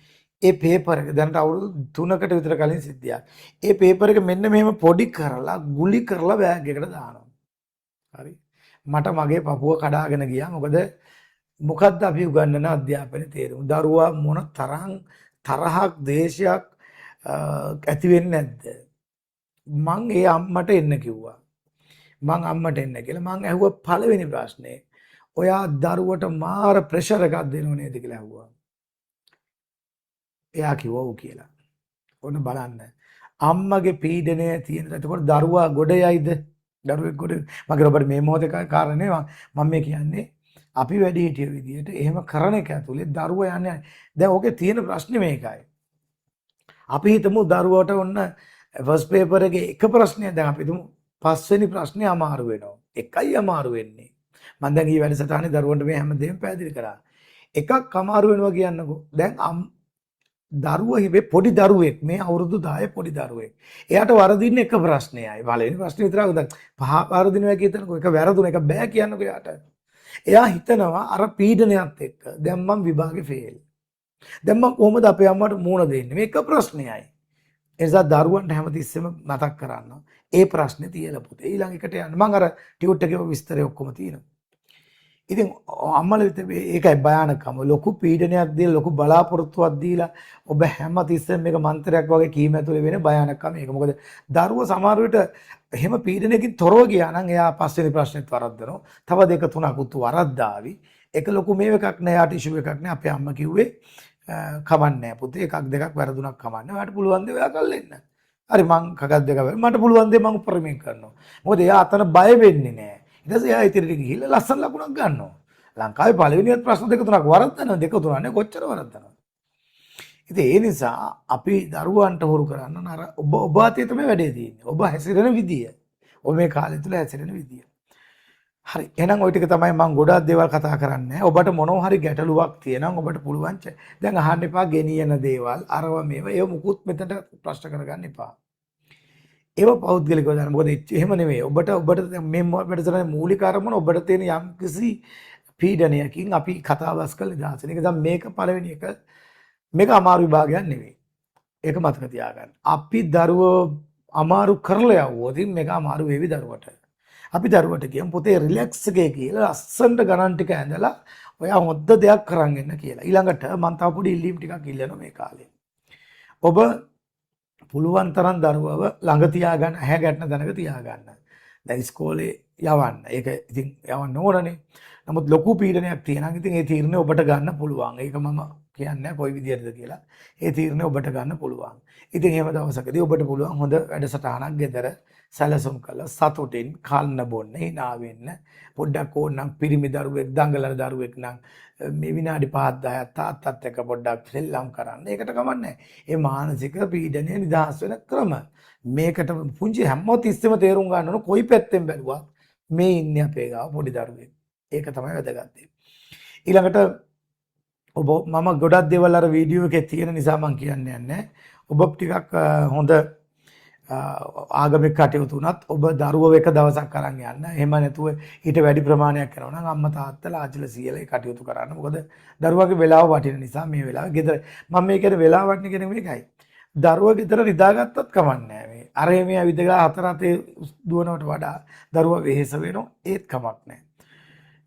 ඒ පේපර් එක දැනට අවුරුදු 3කට විතර කලින් සිද්ධියක්. ඒ පේපර් එක මෙන්න මෙහෙම පොඩි කරලා ගුලි කරලා බෑග් එකට දානවා. හරි. මට මගේ පපුව කඩාගෙන ගියා. මොකද්ද අපි උගන්වන අධ්‍යාපනයේ තේරුම? දරුවා මොන තරම් තරහක් දේශයක් ඇති වෙන්නේ නැද්ද? මං ඒ අම්මට එන්න කිව්වා. මං අම්මට එන්න කියලා මං ඇහුවා පළවෙනි ප්‍රශ්නේ. ඔයා දරුවට මාර ප්‍රෙෂර් එකක් දෙනව නේද කියලා ඇහුවා. එයා කිව්වා ඔව් කියලා. ඔන්න බලන්න. අම්මගේ පීඩනය තියෙන. එතකොට දරුවා ගොඩ යයිද? දරුවෙක් ගොඩ. මගේ ඔබට මේ මොහොතේ කාරණේ මම මේ කියන්නේ අපි වැඩි හිටිය විදියට එහෙම කරන එක ඇතුලේ දරුවා යන්නේ. දැන් ඕකේ තියෙන ප්‍රශ්නේ මේකයි. අපි හිතමු දරුවට ඔන්න ෆස්ට් පේපර් එකේ එක ප්‍රශ්නයක් දැන් අපි හිතමු පස්වෙනි ප්‍රශ්නේ අමාරු වෙනවා. එකයි අමාරු වෙන්නේ. මම දැන් ඊ වැඩසටහනේ දරුවන්ට මේ හැමදේම පැහැදිලි කරා. එකක් අමාරු වෙනවා කියන්නකෝ. දැන් දරුවා හිබේ පොඩි දරුවෙක් මේ අවුරුදු 10 පොඩි දරුවෙක්. එයාට වරදින්න එක ප්‍රශ්නයයි. පළවෙනි ප්‍රශ්නේ විතරක් දැන් පහ වරදිනවා කියනකො එක වැරදුන එක බෑ කියන්නකො එයාට. එයා හිතනවා අර පීඩනයත් එක්ක දැන් මම විභාගේ ෆේල්. දැන් මම කොහොමද අපේ අම්මට මූණ දෙන්නේ? මේක ප්‍රශ්නයයි. ඒ නිසා දරුවන්ට හැමතිස්සෙම මතක් කරන්න. ඒ ප්‍රශ්නේ තියලා පුතේ ඊළඟ එකට යන්න. මම අර ටියුට් එකේ විස්තරය ඔක්කොම තියෙනවා. ඉතින් අම්මලා ඒකයි භයානකම. ලොකු පීඩනයක් දීලා ලොකු බලාපොරොත්තුවක් දීලා ඔබ හැමතිස්සෙම මේක මන්ත්‍රයක් වගේ කීම ඇතුලේ වෙන භයානකම ඒක. මොකද දරුවෝ සමහර විට එහෙම පීඩනයකින් තොරව ගියා නම් එයා පස්වෙනි ප්‍රශ්නෙත් වරද්දනවා. තව දෙක තුනක් උතු වරද්දාවි. ඒක ලොකු මේව එකක් නෑ යාට ඉෂුව එකක් නෑ. අපේ අම්මා කිව්වේ කමන්නේ පුතේ එකක් දෙකක් වැරදුනක් කමන්නේ. ඔයාට පුළුවන් දේ ඔයා කරලා එන්න. හරි මං කකක් දෙක මට පුළුවන් දේ මං උපරිමයෙන් කරනවා. මොකද එයා අතන බය වෙන්නේ නෑ. ඊට පස්සේ එයා ඉතිරිට ගිහිල්ලා ලස්සන ලකුණක් ගන්නවා. ලංකාවේ පළවෙනිවත් ප්‍රශ්න දෙක තුනක් වරද්දනවා දෙක තුනක් නේ කොච්චර වරද්දනවා. ඉතින් ඒ නිසා අපි දරුවන්ට හුරු කරන්න අර ඔබ අතේ තමයි වැඩේ තියෙන්නේ. ඔබ හැසිරෙන විදිය. ඔබ මේ කාලය තුල හැසිරෙන විදිය. හරි. එහෙනම් ওই ටික තමයි මම ගොඩාක් දේවල් කතා කරන්නේ. ඔබට මොනවා හරි ගැටලුවක් තියෙනම් ඔබට පුළුවන් දැන් අහන්න එපා ගෙනියන දේවල් අරව මේව ඒව මුකුත් මෙතනට ප්‍රශ්න කරගන්න එපා. ඒව පෞද්ගලිකව දාන්න. මොකද එහෙම නෙමෙයි. ඔබට මේ වැඩසටහනේ මූලික අරමුණ ඔබට තියෙන යම් කිසි පීඩනයකින් අපි කතාබස් කරලා ඉඳාසන. ඒක තමයි මේක පළවෙනි එක. මේක අමාරු විභාගයක් නෙවෙයි. ඒක මතක තියාගන්න. අපි දරුවෝ අමාරු කරලා යවුවොත් මේක අමාරු වෙවි දරුවට. අපි දරුවට කියමු පුතේ රිලැක්ස් එකේ කියලා ලස්සනට ගණන් ටික ඇඳලා ඔයා හොද්ද දෙයක් කරන් එන්න කියලා. ඊළඟට මම තව පොඩි ඉල්ලීම් ටිකක් ඉල්ලනවා මේ කාලේ. ඔබ පුළුවන් තරම් දරුවව ළඟ තියාගන්න, ඇහැ ගැටෙන තැනක තියාගන්න. දැන් ඉස්කෝලේ යවන්න. ඒක ඉතින් යවන්න ඕනනේ. නමුත් ලොකු පීඩනයක් තියෙනවා. ඉතින් ඒ තීරණය ඔබට ගන්න පුළුවන්. ඒක මම කියන්නේ කොයි විදියටද කියලා. ඒ තීරණය ඔබට ගන්න පුළුවන්. ඉතින් එහෙම දවසකදී ඔබට පුළුවන් හොඳ වැඩසටහනක් ගෙදර සැලසුම් කළා සතුටින් කන්න බොන්න hina වෙන්න පොඩ්ඩක් ඕනනම් පිරිමි දරුවෙක් දඟලන දරුවෙක් නම් මේ විනාඩි 5 10ක් තාත්තත් එක්ක පොඩ්ඩක් සෙල්ලම් කරන්න. ඒකට කමන්නේ. ඒ මානසික පීඩනය නිදහස් වෙන ක්‍රම. මේකට පුංචි හැමෝතිස්සෙම තේරුම් ගන්න ඕන කොයි පැත්තෙන් බැලුවා මේ ඉන්නේ අපේ ගාව පොඩි දරුවෙක්. ඒක තමයි වැදගත් දේ. ඊළඟට ඔබ මම ගොඩක් දේවල් අර වීඩියෝ එකේ තියෙන නිසා මම කියන්නේ නැහැ. ඔබ ටිකක් හොඳ ආගමික කටයුතු උනත් ඔබ දරුවව එක දවසක් අරන් යන්න. එහෙම නැතුව ඊට වැඩි ප්‍රමාණයක් කරනවා නම් අම්මා තාත්තලා ආච්චිලා සීයලා ඒ කටයුතු කරන්න. මොකද දරුවගේ වෙලාව වටින නිසා මේ වෙලාව ගෙදර මම මේ කියන්නේ වෙලාව වටින කෙනෙක් මේකයි. දරුවා ගෙදර නිදාගත්තත් කමන්නේ නැහැ. මේ අර මේ විදගා හතර අතේ දුවනවට වඩා දරුවා වෙහෙස වෙනවා ඒත් කමක් නැහැ.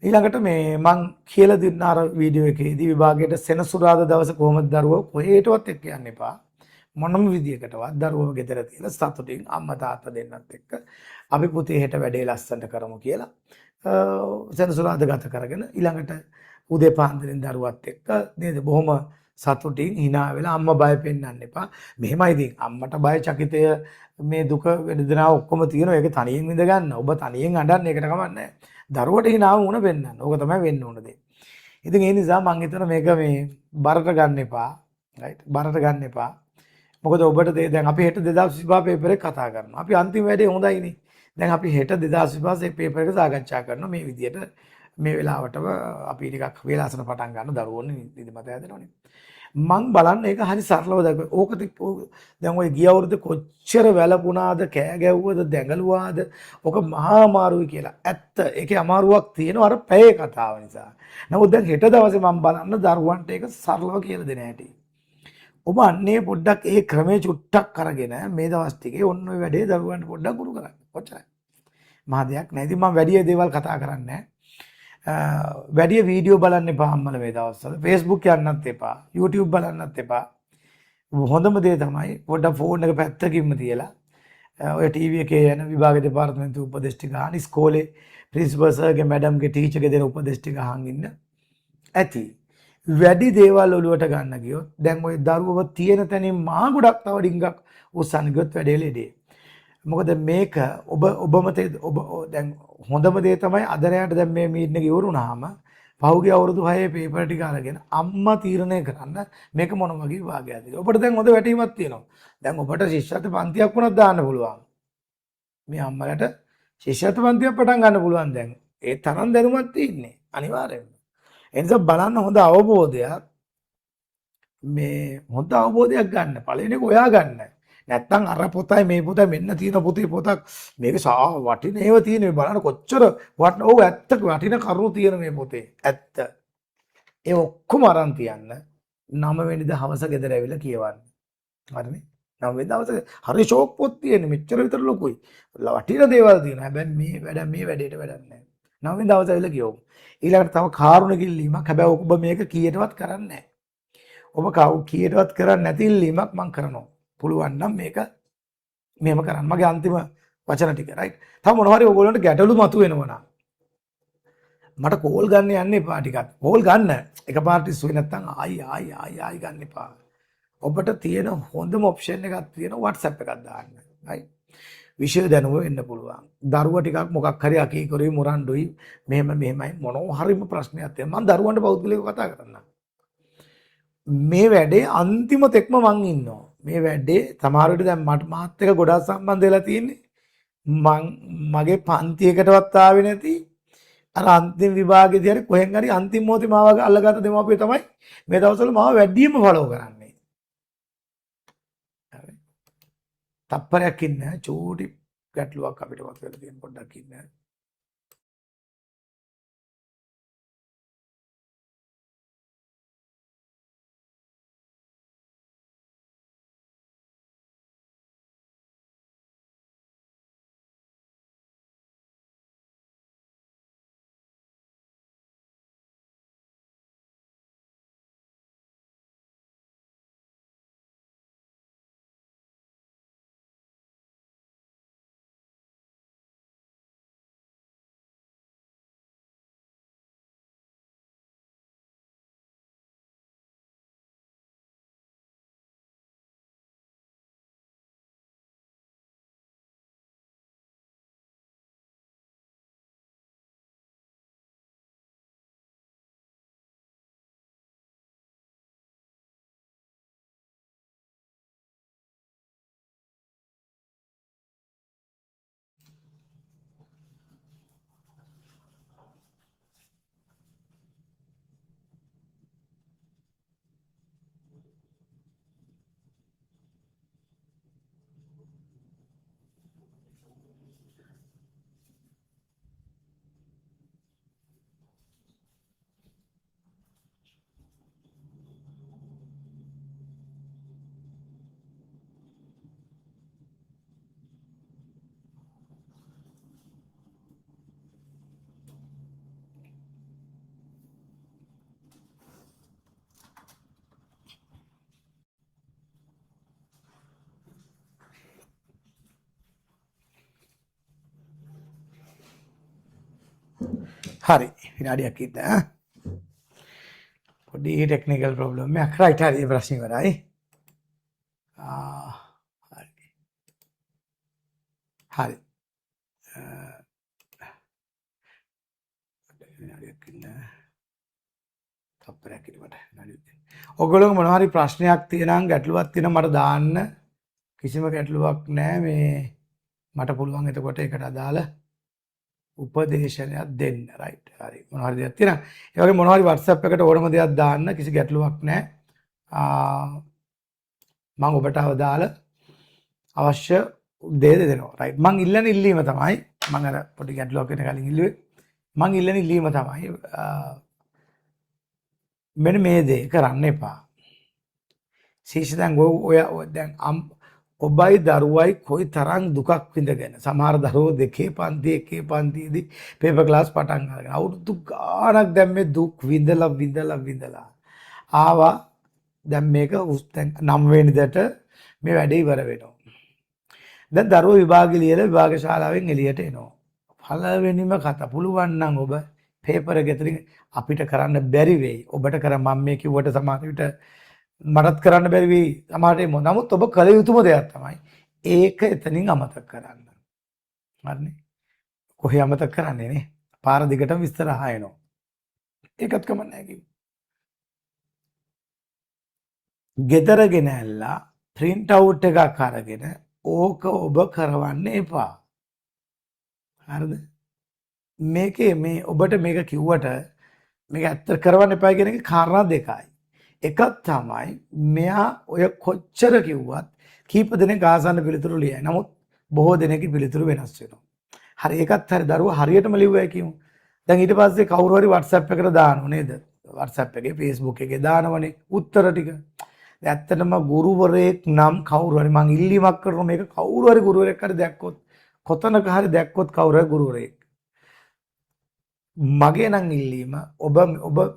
ඊළඟට මේ මං කියලා දෙන්න අර වීඩියෝ එකේදී විභාගයට සෙනසුරාදා දවසේ කොහොමද දරුවෝ කොහෙටවත් එක්ක යන්න එපා. මොනම විදියකටවත් දරුවව ගෙදර තියලා සතුටින් අම්මා තාත්තා දෙන්නත් එක්ක අපි පුතේ හෙට වැඩේ ලස්සනට කරමු කියලා සෙනසුරාදා ගත කරගෙන ඊළඟට උදේ පාන්දරින් දරුවත් එක්ක නේද බොහොම සතුටින් hina වෙලා අම්මා බය පෙන්නන්න එපා. මෙහෙමයි ඉතින් අම්මට බය චකිතය මේ දුක වේදනාව ඔක්කොම තියෙනවා. ඒක තනියෙන් විඳ ගන්න. ඔබ තනියෙන් අඬන්න ඒකට කමක් නැහැ. දරුවට hina වුණ පෙන්නන්න. ඕක තමයි වෙන්න ඕන දේ. ඉතින් ඒ නිසා මම හිතනවා මේක මේ බරට ගන්න එපා. රයිට් බරට ගන්න එපා. මොකද ඔබට දැන් අපි හෙට 2025 පේපර් එක කතා කරනවා. අපි අන්තිම වැඩේ හොඳයිනේ. දැන් අපි හෙට 2025 පේපර් එක සාකච්ඡා කරනවා මේ විදියට මේ වෙලාවටම අපි ටිකක් වේලාසන පටන් ගන්න දරුවෝනේ නිදිමත හැදෙනවනේ. මං බලන්න ඒක හරි සරලව දැක්ක. ඕක දැන් ඔය ගිය අවුරුද්ද කොච්චර වැළපුණාද කෑ ගැව්වද දැඟලුවාද ඕක මහා අමාරුයි කියලා. ඇත්ත ඒකේ අමාරුවක් තියෙනවා අර පැයේ කතාව නිසා. නමුත් දැන් හෙට දවසේ මම බලන්න දරුවන්ට ඒක සරලව කියලා දෙන හැටි. ඔබ අන්නේ පොඩ්ඩක් ඒ ක්‍රමයේ චුට්ටක් අරගෙන මේ දවස් ටිකේ ඔන්න ඔය වැඩේ දරුවන්ට පොඩ්ඩක් ගුරු කරන්න. කොච්චරයි. මහා දෙයක් නෑ. ඉතින් මම වැඩි දේවල් කතා කරන්නේ වැඩි වීඩියෝ බලන්න එපා අම්මලා මේ දවස්වල. Facebook යන්නත් එපා. YouTube බලන්නත් එපා. හොඳම දේ තමයි පොඩ්ඩක් ෆෝන් එක පැත්තකින්ම තියලා ඔය ටීවී එකේ යන විභාග දෙපාර්තමේන්තුවේ උපදෙස් ටික අහන ඉස්කෝලේ ප්‍රින්සිපල් සර්ගේ මැඩම්ගේ ටීචර්ගේ දෙන උපදෙස් ටික අහන් ඉන්න ඇති. වැඩි දේවල් ඔලුවට ගන්න ගියොත් දැන් ওই දරුවව තියෙන තැනින් මහා ගොඩක් තව ඩිංගක් උස්සන්න ගියොත් වැඩේ ලෙඩේ. මොකද මේක ඔබම ඔබ දැන් හොඳම දේ තමයි අදරයට දැන් මේ මීටින් එක ඉවරුනහම පහුගිය අවුරුදු 6 පේපර් ටික අරගෙන අම්මා තීරණය කරන්න මේක මොන වගේ විභාගයක්ද. ඔබට දැන් හොඳ වැටහීමක් තියෙනවා. දැන් ඔබට ශිෂ්‍යත්ව පන්තියක් වුණත් දාන්න පුළුවන්. මේ අම්මලට ශිෂ්‍යත්ව පන්තියක් පටන් ගන්න පුළුවන් දැන්. ඒ තරම් දැනුමක් තියෙන්නේ අනිවාර්යයෙන්ම. එනිසා බලන්න හොඳ අවබෝධයක් මේ හොඳ අවබෝධයක් ගන්න. පළවෙනි එක ඔයා ගන්න. නැත්තම් අර පොතයි මේ පොතයි මෙන්න තියෙන පොතේ පොතක් මේක වටින ඒවා තියෙන මේ බලන්න කොච්චර ඔව් ඇත්ත වටින කරුණු තියෙන මේ පොතේ. ඇත්ත. ඒ ඔක්කොම අරන් තියන්න 9 වෙනිදා හවස ගෙදර ඇවිල්ලා කියවන්න. හරිනේ? 9 වෙනිදා හවස හරි ෂෝක් පොත් තියෙන මෙච්චර විතර ලොකුයි. වටින දේවල් තියෙනවා. හැබැයි මේ වැඩේට වැඩක් නැහැ. 9 වෙනිදා හවස ඇවිල්ලා කියවමු. ඊළඟට තව කාරුණ කිල්ලීමක්. හැබැයි ඔබ මේක කීයටවත් කරන්නේ නැහැ. ඔබ කීයටවත් කරන්නේ නැති ඉල්ලීමක් මම කරනවා. පුළුවන් නම් මේක මෙහෙම කරන්න. මගේ අන්තිම වචන ටික රයිට්. තව මොනවා හරි ඔයගොල්ලන්ට ගැටලු මතුවෙනවා නම් මට කෝල් ගන්න යන්න එපා ටිකක්. කෝල් ගන්න. එකපාරට ඉස්සුවේ නැත්තම් ආයි ගන්න එපා. ඔබට තියෙන හොඳම ඔප්ෂන් එකක් තියෙන WhatsApp එකක් දාන්න. right? විෂය දැනුම වෙන්න පුළුවන්. දරුවා ටිකක් මොකක් හරි අකීකරුයි මොරන්ඩුයි මෙහෙමයි මොනවා හරිම ප්‍රශ්නයක් තියෙනවා. මම දරුවන්ට පෞද්ගලිකව කතා කරන්නම්. මේ වැඩේ අන්තිම තෙක්ම මං ඉන්නවා. මේ වැඩේ සමහරවිට දැන් මට මාත් එක්ක ගොඩාක් සම්බන්ධ වෙලා තියෙන්නේ. මගේ පන්තියකටවත් ආවේ නැති අර අන්තිම විභාගයේදී හරි කොහෙන් හරි අන්තිම මොහොතේ මාව අල්ලගත්ත දෙමාපියෝ තමයි මේ දවස්වල මාව වැඩියෙන්ම ෆලෝ කරන්නේ. හරි. තප්පරයක් ඉන්න චූටි ගැටලුවක් අපිට මතුවෙලා තියෙන පොඩ්ඩක් ඉන්න. හරි විනාඩියක් ඉන්න පොඩි ටෙක්නිකල් ප්‍රොබ්ලම් එකක් රයිට් හරි ප්‍රශ්නේ ඉවරයි හරි හරි විනාඩියක් ඉන්න තප්පරයක් ඉන්නවට ඔයගොල්ලෝ මොනවා හරි ප්‍රශ්නයක් තියෙනවා නම් ගැටලුවක් තියෙනවා මට දාන්න කිසිම ගැටලුවක් නැහැ මේ මට පුළුවන් එතකොට ඒකට අදාළ උපදේශනයක් දෙන්න රයිට් හරි මොනවා හරි දෙයක් තියෙනවා ඒ වගේ මොනවා හරි WhatsApp එකට ඕනම දෙයක් දාන්න කිසි ගැටලුවක් නැහැ මම ඔබට අදාළ අවශ්‍ය දේ දෙනවා රයිට් මං ඉල්ලන ඉල්ලීම තමයි මං අර පොඩි ගැටලුවක් වෙන කලින් ඉල්ලුවේ මං ඉල්ලන ඉල්ලීම තමයි මෙන්න මේ දේ කරන්න එපා ශීෂ දැන් ඔය දැන් ඔබයි දරුවයි කොයි තරම් දුකක් විඳගෙන සමහර දරුවෝ දෙකේ පන්ති එකේ පන්තියේදී පේපර් ක්ලාස් පටන් ගන්න අවුරුදු ගාණක් දැන් මේ දුක් විඳලා ආවා දැන් මේක දැන් 9 වෙනිදාට මේ වැඩේ ඉවර වෙනවා දැන් දරුවෝ විභාගෙ ලියලා විභාග ශාලාවෙන් එළියට එනවා පළවෙනිම කතා පුළුවන් නම් ඔබ පේපර් එක ඇතුලින් අපිට කරන්න බැරි වෙයි ඔබට කර මම මේ කිව්වට සමහර විට මටත් කරන්න බැරි වෙයි සමහරට නමුත් ඔබ කල යුතුම දෙයක් තමයි ඒක එතනින් අමතක කරන්න හරිනේ කොහේ අමතක කරන්නේ නේ පාර දිගටම විස්තර අහනවා ඒකත් කමක් නැහැ කිව්වා ගෙදර ගෙනල්ලා print out එකක් අරගෙන ඕක ඔබ කරවන්න එපා හරිද මේකේ මේ ඔබට මේක කිව්වට මේක ඇත්ත කරවන්න එපා කියන එක කාරණා දෙකයි එකක් තමයි මෙයා ඔය කොච්චර කිව්වත් කීප දෙනෙක් ආසන්න පිළිතුරු ලියයි. නමුත් බොහෝ දෙනෙක්ගේ පිළිතුරු වෙනස් වෙනවා. හරි ඒකත් හරි දරුවා හරියටම ලිව්වයි කියමු. දැන් ඊට පස්සේ කවුරු හරි WhatsApp එකට දානව නේද? WhatsApp එකේ Facebook එකේ දානවනේ උත්තර ටික. දැන් ඇත්තටම ගුරුවරයෙක් නම් කවුරු හරි මං ඉල්ලීමක් කරනවා මේක කවුරු හරි ගුරුවරයෙක් හරි දැක්කොත් කොතනක හරි දැක්කොත් කවුරු හරි ගුරුවරයෙක් මගේ නම් ඉල්ලීම ඔබ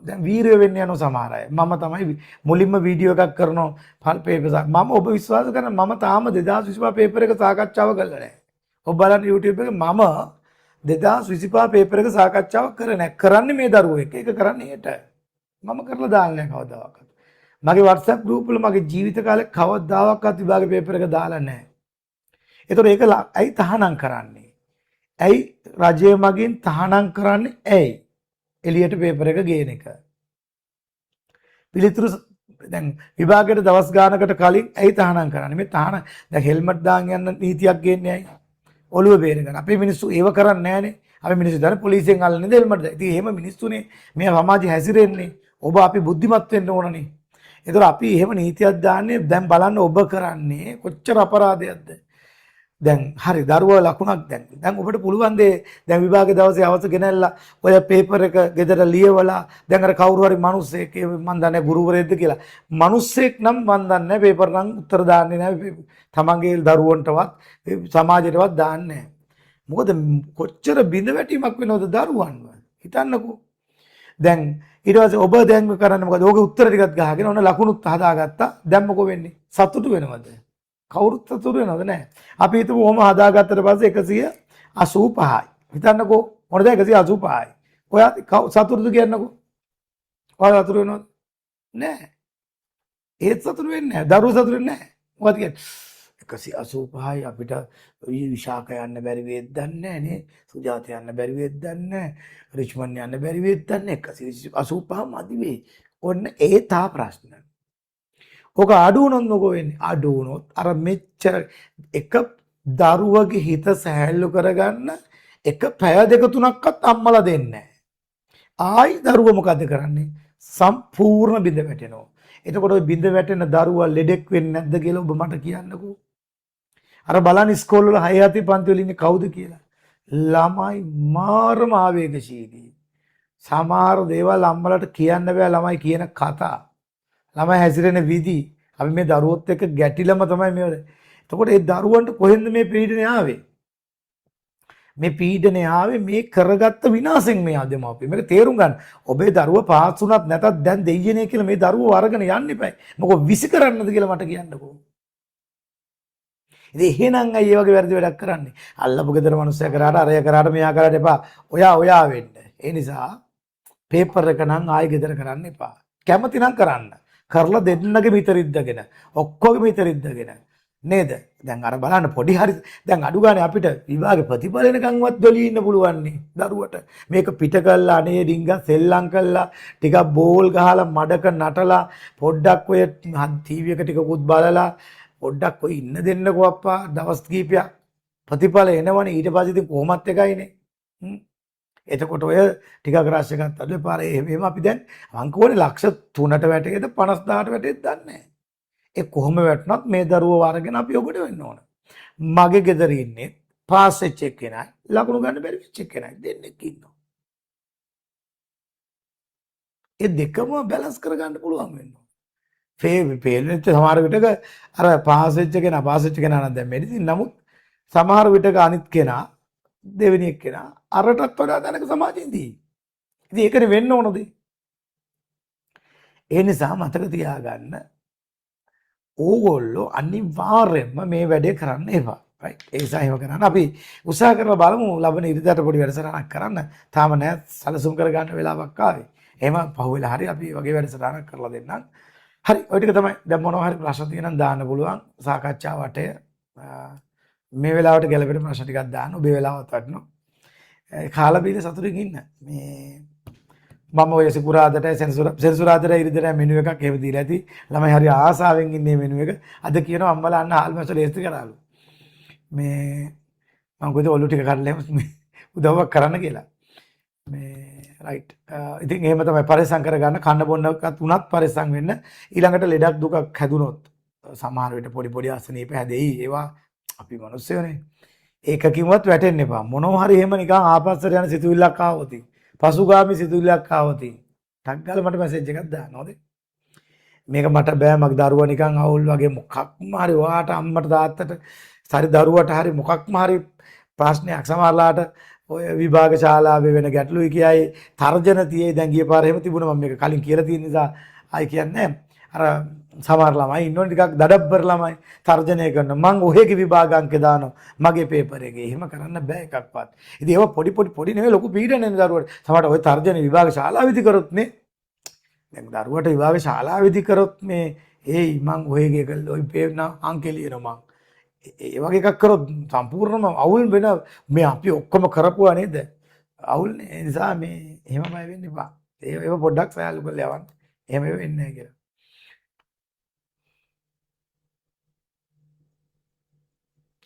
දැන් වීරය වෙන්න යන සමහර අය මම තමයි මුලින්ම වීඩියෝ එකක් කරනවා පේපර් මම ඔබ විශ්වාස කරන මම තාම 2025 පේපර් එක සාකච්ඡාව කරලා නැහැ ඔබ බලන්න YouTube එකේ මම 2025 පේපර් එක සාකච්ඡාවක් කරේ නැහැ කරන්නේ මේ දරුවෝ එක්ක ඒක කරන්නේ හෙට මම කරලා දාන්නේ නැහැ කවදාවත් මගේ WhatsApp group වල මගේ ජීවිත කාලේ කවදාවත් විභාග පේපර් එක දාලා නැහැ ඒතකොට ඒක ඇයි තහනම් කරන්නේ ඇයි රජය මගින් තහනම් කරන්නේ ඇයි එළියට පේපර් එක ගේන එක පිළිතුරු දැන් විභාගයට දවස් ගානකට කලින් ඇයි තහනම් කරන්නේ මේ තහනම් දැන් හෙල්මට් දාන් යන නීතියක් ගේන්නේ ඇයි ඔළුව බේර ගන්න අපේ මිනිස්සු ඒව කරන්නේ නැහනේ අපි මිනිස්සු දැන් පොලිසියෙන් අල්ලන්නේ හෙල්මට් දාන ඉතින් එහෙම මිනිස්සුනේ මේ සමාජය හැසිරෙන්නේ ඔබ අපි බුද්ධිමත් වෙන්න ඕනනේ ඒතර අපි එහෙම නීතියක් දාන්නේ දැන් බලන්න ඔබ කරන්නේ කොච්චර අපරාධයක්ද දැන් හරි දරුවා ලකුණක් දැන් ඔබට පුළුවන් දේ දැන් විභාගේ දවසේ අවස ගෙනල්ලා ඔය පේපර් එක ගෙදර ලියවලා දැන් අර කවුරු හරි මිනිස්සෙක් මන් දන්නේ ගුරුවරයෙක්ද කියලා මිනිස්සෙක් නම් මන් දන්නේ පේපර් නම් උත්තර දාන්නේ නැහැ තමන්ගේ දරුවන්ටවත් සමාජයටවත් දාන්නේ නැහැ මොකද කොච්චර බිඳ වැටීමක් වෙනවද දරුවන්ව හිතන්නකෝ දැන් ඊට පස්සේ ඔබ දැන් කරන්නේ මොකද ඕකේ උත්තර ටිකක් ගහගෙන ඔන්න ලකුණුත් හදාගත්තා දැන් මොකෝ වෙන්නේ සතුටු වෙනවද කවුරුත් සතුටු වෙනවද නැහැ. අපි හිතමු ඔහම හදාගත්තට පස්සේ 185යි. හිතන්නකෝ මොනද 185යි. ඔයා සතුටුද කියන්නකෝ. ඔයා සතුටු වෙනවද? නැහැ. ඒත් සතුටු වෙන්නේ නැහැ. දරුවෝ සතුටු වෙන්නේ නැහැ. මොකද කියන්නේ 185යි අපිට විශාක යන්න බැරි වේද දන්නේ නේ. සුජාත යන්න බැරි වේද දන්නේ. රිච්මන්ඩ් යන්න බැරි වේද දන්නේ. 185 මදි වේ. ඔන්න ඒ තා ප්‍රශ්න. ඕක අඩු වුණොත් මොකෝ වෙන්නේ? අඩු වුණොත් අර මෙච්චර එක දරුවගේ හිත සැහැල්ලු කරගන්න එක පැය දෙක තුනක්වත් අම්මලා දෙන්නේ නැහැ. ආයි දරුවා මොකද කරන්නේ? සම්පූර්ණ බිඳ වැටෙනවා. එතකොට ওই බිඳ වැටෙන දරුවා ලෙඩෙක් වෙන්නේ නැද්ද කියලා ඔබ මට කියන්නකෝ. අර බලන්න ඉස්කෝල වල 6 7 පන්ති වල ඉන්නේ කවුද කියලා. ළමයි මාරම ආවේගශීලී. සමහර දේවල් අම්මලාට කියන්න බෑ ළමයි කියන කතා. ළමයි හැසිරෙන විදි අපි මේ දරුවොත් එක්ක ගැටිලම තමයි මේවද. එතකොට ඒ දරුවන්ට කොහෙන්ද මේ පීඩනය ආවේ? මේ පීඩනය ආවේ මේ කරගත්ත විනාශෙන් මේ අදමාපිය. මේක තේරුම් ගන්න. ඔබේ දරුවා පාස් වුණත් නැතත් දැන් දෙයියනේ කියලා මේ දරුවෝ අරගෙන යන්න එපා. මොකද විසි කරන්නද කියලා මට කියන්නකෝ. ඉතින් එහෙනම් අය මේ වගේ වැරදි වැඩක් කරන්නේ. අල්ලපු ගෙදර මිනිස්සයා කරාට අරය කරාට මෙයා කරාට එපා. ඔයා වෙන්න. ඒ නිසා පේපර් එක නම් ආයෙ ගෙදර කරන්න එපා. කැමති නම් කරන්න. කරලා දෙන්නගේ මිතර ඉද්දගෙන ඔක්කොගේ මිතර ඉද්දගෙන නේද? දැන් අර බලන්න පොඩි හරි දැන් අඩු ගානේ අපිට විභාගේ ප්‍රතිඵල එනකන්වත් දොලී ඉන්න පුළුවන් නේ දරුවට. මේක පිට කළා අනේ ඩිංග සෙල්ලම් කළා ටිකක් බෝල් ගහලා මඩක නටලා පොඩ්ඩක් ඔය ටීවී එක ටිකකුත් බලලා පොඩ්ඩක් ඔය ඉන්න දෙන්නකෝ අප්පා දවස් කීපයක් ප්‍රතිඵල එනවනේ ඊට පස්සේ ඉතින් කොහොමත් එකයිනේ. එතකොට ඔය ටිකක් රාශ ගත්තද පාර එහෙම අපි දැන් අංක වල ලක්ෂ 3ට වැටේද 50000ට වැටේද දන්නේ නැහැ. ඒ කොහොම වැටුණත් මේ දරුවෝ අරගෙන අපි ඔබට වෙන්න ඕන. මගේ ගෙදර ඉන්නේ පාස් වෙච්ච එක්කෙනයි ලකුණු ගන්න බැරි වෙච්ච එක්කෙනයි දෙන්නෙක් ඉන්නවා. ඒ දෙකම බැලන්ස් කරගන්න පුළුවන් වෙන්න ඕන. ෆේල් වෙච්ච සමහර විටක අර පාස් වෙච්ච කෙනා නම් දැන් මෙඩිසින් නමුත් සමහර විටක අනිත් කෙනා දෙවෙනි එක්කෙනා අරටත් වඩා දැනක සමාජෙන්දී. ඉතින් ඒකනේ වෙන්න ඕනද? ඒ නිසා මතක තියාගන්න ඕගොල්ලෝ අනිවාර්යයෙන්ම මේ වැඩේ කරන්න එපා. රයිට්. ඒ නිසා එහෙම කරන්න අපි උත්සාහ කරලා බලමු ලබන ඉරිදාට පොඩි වැඩසටහනක් කරන්න. තාම නෑ සැලසුම් කරගන්න වෙලාවක් ආවේ. එහෙම පහුවෙලා හරි අපි වගේ වැඩසටහනක් කරලා දෙන්නම්. හරි. ඔය ටික තමයි. දැන් මොනවා හරි ප්‍රශ්න තියෙනම් දාන්න පුළුවන්. සාකච්ඡා වටය මේ වෙලාවට ගැලපෙන ප්‍රශ්න ටිකක් දාන්න. ඔබේ වෙලාවත් වටනවා. කාලා බීලා සතුටින් ඉන්න. මේ මම ඔය සිකුරාදට සෙන්සුරාදට ඉරිදට මෙනු එකක් එහෙම දීලා ඇති. ළමයි හරි ආසාවෙන් ඉන්නේ මෙනු එක. අද කියනවා අම්මලා අන්න ආල්මස් ලේස්ති කරාලු. මේ මම කොහෙද ඔලු ටික කඩලා එහෙම උදව්වක් කරන්න කියලා. මේ රයිට්. ඉතින් එහෙම තමයි පරිස්සම් කරගන්න කන්න බොන්නකත් උනත් පරිස්සම් වෙන්න. ඊළඟට ලෙඩක් දුකක් හැදුනොත් සමහර විට පොඩි අසනීප හැදෙයි. ඒවා අපි මිනිස්සුනේ. ඒකකින්වත් වැටෙන්න එපා. මොනවා හරි එහෙම නිකන් ආපස්සට යන සිතුවිල්ලක් ආවොත් පසුගාමි සිතුවිල්ලක් ආවොත් ටක් ගාලා මට මැසේජ් එකක් දාන්න ඕනේ. මේක මට බෑ මගේ දරුවා නිකන් අවුල් වගේ මොකක්ම හරි ඔයාට අම්මට තාත්තට සරි දරුවට හරි මොකක්ම හරි ප්‍රශ්නයක් සමහරලාට ඔය විභාග ශාලාවේ වෙන ගැටලුයි කියයි තර්ජන තියේ දැන් ගිය පාර එහෙම තිබුණා මම මේක කලින් කියලා තියෙන නිසා ආයි කියන්නේ අර සමහර ළමයි ඉන්නෝනේ ටිකක් දඩබ්බර ළමයි තර්ජනය කරන මං ඔහෙගේ විභාග අංක දානවා මගේ පේපර් එකේ එහෙම කරන්න බෑ එකක්වත්. ඉතින් ඒවා පොඩි නෙවෙයි ලොකු පීඩනනේ දරුවට. සමහරට ඔය තර්ජන විභාග ශාලාවේදී කරොත් නේ දැන් දරුවට විභාග ශාලාවේදී කරොත් මේ ඒයි මං ඔහෙගේ ඔය පේන අංක ලියනවා මං ඒ වගේ එකක් කරොත් සම්පූර්ණම අවුල් වෙන මේ අපි ඔක්කොම කරපුවා නේද? අවුල්නේ. ඒ නිසා මේ එහෙම බය වෙන්න එපා. ඒව පොඩ්ඩක් සෑහළු කරලා යවන්න. එහෙම වෙන්නේ නැහැ කියලා.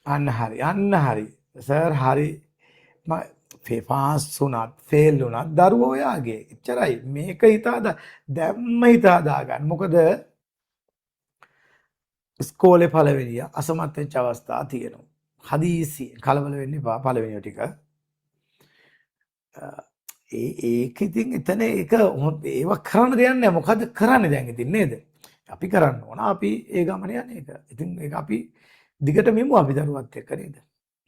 අන්න හරි. සර් හරි. පාස් වුණත් ෆේල් වුණත් දරුවෝ ඔයාගේ. එච්චරයි. මේක දැම්ම හිතා ගන්න. මොකද ඉස්කෝලේ පළවෙනිය අසමත් වෙච්ච අවස්ථා තියෙනවා. හදිසි කලබල වෙන්න එපා පළවෙනිය ටික. ඒක ඉතින් එතන ඒක ඒව කරන්න දෙයක් නැහැ. මොකද කරන්නේ දැන් ඉතින් නේද? අපි කරන්න ඕන. අපි ඒ ගමන යන්නේ ඒක. ඉතින් ඒක අපි දිගට මෙමු අපි දරුවත් එක්ක නේද?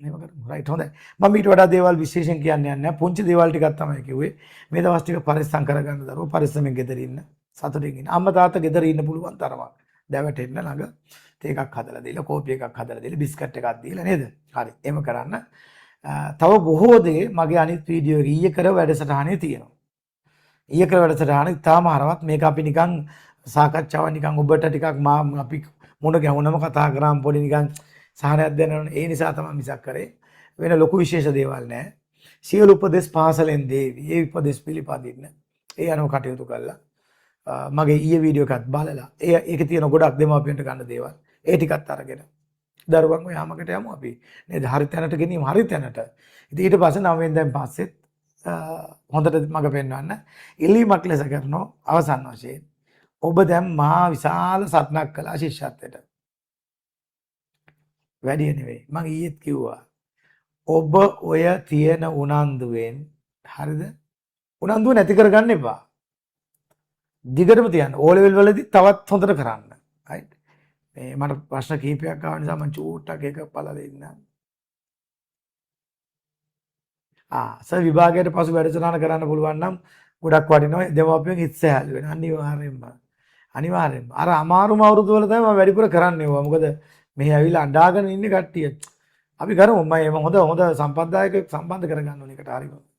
එහෙම කරමු. රයිට් හොඳයි. මම ඊට වඩා දේවල් විශේෂයෙන් කියන්නේ නැහැ. පුංචි දේවල් ටිකක් තමයි කිව්වේ. මේ දවස් ටික පරිස්සම් කරගන්න දරුවෝ පරිස්සමෙන් ගෙදර ඉන්න. සතුටින් ඉන්න. අම්මා තාත්තා ගෙදර ඉන්න පුළුවන් තරමක්. දැවටෙන්න ළඟ තේ එකක් හදලා දීලා කෝපි එකක් හදලා දීලා බිස්කට් එකක් දීලා නේද? හරි. එහෙම කරන්න. තව බොහෝ දේ මගේ අනිත් වීඩියෝ එකේ ඊයේ කර වැඩසටහනේ තියෙනවා. ඊයේ කර වැඩසටහනේ තාම හරවත් මේක අපි නිකන් සාකච්ඡාවක් නිකන් ඔබට ටිකක් අපි මොන ගැහුනම කතා කරාම පොඩි නිකන් සහනයක් දෙනවනේ. ඒ නිසා තමයි මිසක් කරේ. වෙන ලොකු විශේෂ දේවල් නැහැ. සියලු උපදේශ පාසලෙන් දේවි. ඒ උපදේශ පිළිපදින්න. ඒ අනුව කටයුතු කළා. මගේ ඊයේ වීඩියෝ එකත් බලලා ඒකේ තියෙන ගොඩක් දෙමාපියන්ට ගන්න දේවල් ඒ ටිකත් අරගෙන දරුවන් ඔය යමකට යමු අපි නේද හරි තැනට ගෙනියමු හරි තැනට. ඉතින් ඊට පස්සේ 9 වෙනිදාන් පස්සෙත් හොඳට මග පෙන්වන්න ඉල්ලීමක් ලෙස කරනවා අවසන් වශයෙන් ඔබ දැන් මහා විශාල සත්නක් කළා ශිෂ්‍යත්වයට. වැඩි නෙවෙයි මම ඊයේත් කිව්වා ඔබ ඔය තියෙන උනන්දුවෙන් හරිද උනන්දුව නැති කරගන්න එපා. දිගටම තියන්න. ඕ ලෙවල් වලදී තවත් හොඳට කරන්න. රයිට්. මේ මට ප්‍රශ්න කීපයක් ආව නිසා මම චූට්ටක් එක පළලා දෙන්නම්. සර් විභාගයට පසු වැඩසටහන කරන්න පුළුවන් නම් ගොඩක් වටිනවා. දෙමාපියන් ඉස්සහැල් වෙන අනිවාර්යෙන්ම. අර අමාරුම අවුරුදු වල තමයි මම වැඩිපුර කරන්නේ ඕවා. මොකද මෙහි ඇවිල්ලා අඬාගෙන ඉන්නේ කට්ටිය. අපි කරමු මම හොඳ සම්පත්දායක සම්බන්ධ කරගන්න ඕන එකට හරියට.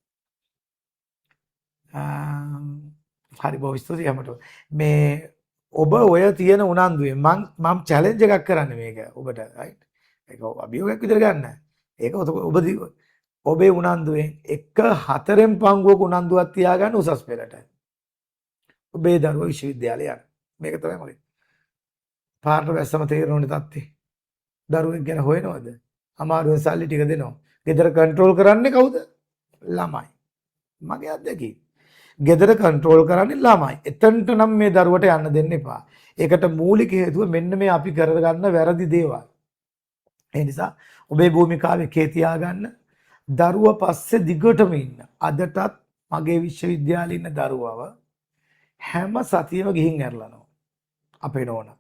හරි බොහොම ස්තුතියි හැමෝටම. මේ ඔබ ඔය තියෙන උනන්දුවේ මම චැලෙන්ජ් එකක් කරන්නේ මේක ඔබට රයිට්. ඒක අභියෝගයක් විතර ගන්න. ඒක ඔබේ උනන්දුවෙන් 1/4 පංගුවක උනන්දුවක් තියාගන්න උසස් පෙළට. ඔබේ දරුවා විශ්වවිද්‍යාලය යන. මේක තමයි මගේ. පාරට වැස්සම තේරෙන්නේ තත්ති. දරුවෙක් ගැන හොයනවද? අමාරුවෙන් සල්ලි ටික දෙනවා. ගෙදර කන්ට්‍රෝල් කරන්නේ කවුද? ළමයි. මගේ අත්දැකීම. ගෙදර කන්ට්‍රෝල් කරන්නේ ළමයි. එතනට නම් මේ දරුවට යන්න දෙන්න එපා. ඒකට මූලික හේතුව මෙන්න මේ අපි කරගන්න වැරදි දේවල්. ඒ නිසා ඔබේ භූමිකාවේ කේ තියාගන්න. දරුවා පස්සේ දිගටම ඉන්න. අදටත් මගේ විශ්වවිද්‍යාලේ ඉන්න දරුවව හැම සතියෙම ගිහින් ඇරලනවා. අපේ නෝනා.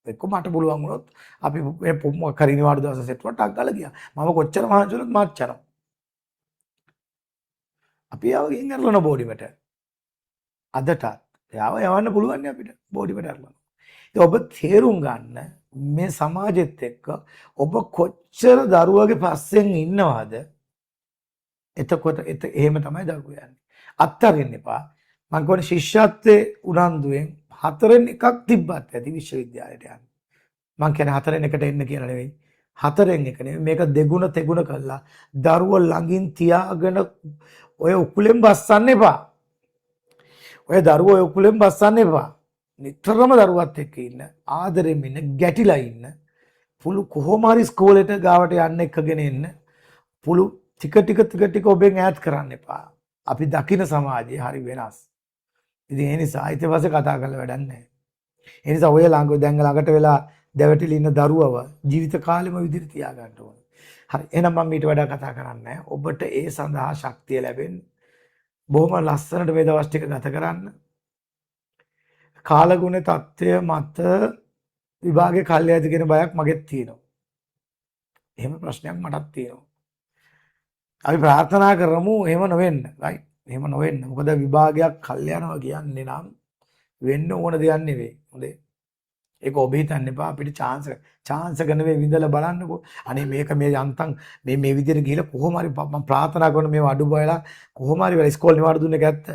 එක්ක මට පුළුවන් වුණොත් අපි මේ කරිනිවාඩු දවස් සෙට්වට ටක් ගාලා ගියා. මම කොච්චර මහන්සි වුණත් මාත් යනවා. අපි ආව ගිහින් ඇරලන බෝඩිමට. අදටත් එයාව යවන්න පුළුවන් නේ අපිට බෝඩිමට ඇරලන. ඉතින් ඔබ තේරුම් ගන්න මේ සමාජෙත් එක්ක ඔබ කොච්චර දරුවගේ පස්සෙන් ඉන්නවද? එතකොට එහෙම තමයි දරුවෝ යන්නේ. අත්තරින්න එපා. මම කියන්නේ ශිෂ්‍යත්වයේ උනන්දුවෙන් 4න් එකක් තිබ්බත් ඇති විශ්වවිද්‍යාලයට යන්න. මම කියන්නේ 4න් එකට එන්න කියලා නෙවෙයි. 4න් එක නෙවෙයි. මේක දෙගුණ තෙගුණ කළා. දරුවෝ ළඟින් තියාගෙන ඔය උකුලෙන් බස්සන්න එපා. ඔය දරුවෝ ඔය උකුලෙන් බස්සන්න එපා. නිතරම දරුවත් එක්ක ඉන්න, ආදරෙන් ඉන්න, ගැටිලා ඉන්න. පුළු කොහොම හරි ස්කෝලේට ගාවට යන්න එක්කගෙන එන්න. පුළු ටික ඔබෙන් ඈත් කරන්න එපා. අපි දකින සමාජය හරි වෙනස්. ඉතින් ඒ නිසා ඊට පස්සේ කතා කරලා වැඩක් නැහැ. ඒ නිසා ඔය ළඟට වෙලා දැවටිලි ඉන්න දරුවව ජීවිත කාලෙම විදිහට තියාගන්න ඕනේ. හරි. එහෙනම් මම ඊට වඩා කතා කරන්නේ ඔබට ඒ සඳහා ශක්තිය ලැබෙන්න. බොහොම ලස්සනට මේ දවස් ටික ගත කරන්න. කාලගුණ தත්ත්වය මත විභාගේ කල් යයිද කියන බයක් මගෙත් තියෙනවා. එහෙම ප්‍රශ්නයක් මටත් තියෙනවා. අපි ප්‍රාර්ථනා කරමු එහෙම නොවෙන්න. රයිට්. එහෙම නොවෙන්න. මොකද විභාගයක් කල් යනවා කියන්නේ නම් වෙන්න ඕන දෙයක් නෙවෙයි. හොඳේ. ඒක ඔබ හිතන්න එපා අපිට chance එක නෙවෙයි විඳලා බලන්නකෝ. අනේ මේක මේ යන්තම් මේ විදිහට ගිහලා කොහොම හරි මම ප්‍රාර්ථනා කරන මේව අඩු බයලා කොහොම හරි වෙලා ඉස්කෝලේ නිවාඩු දුන්නේ ගැත්ත.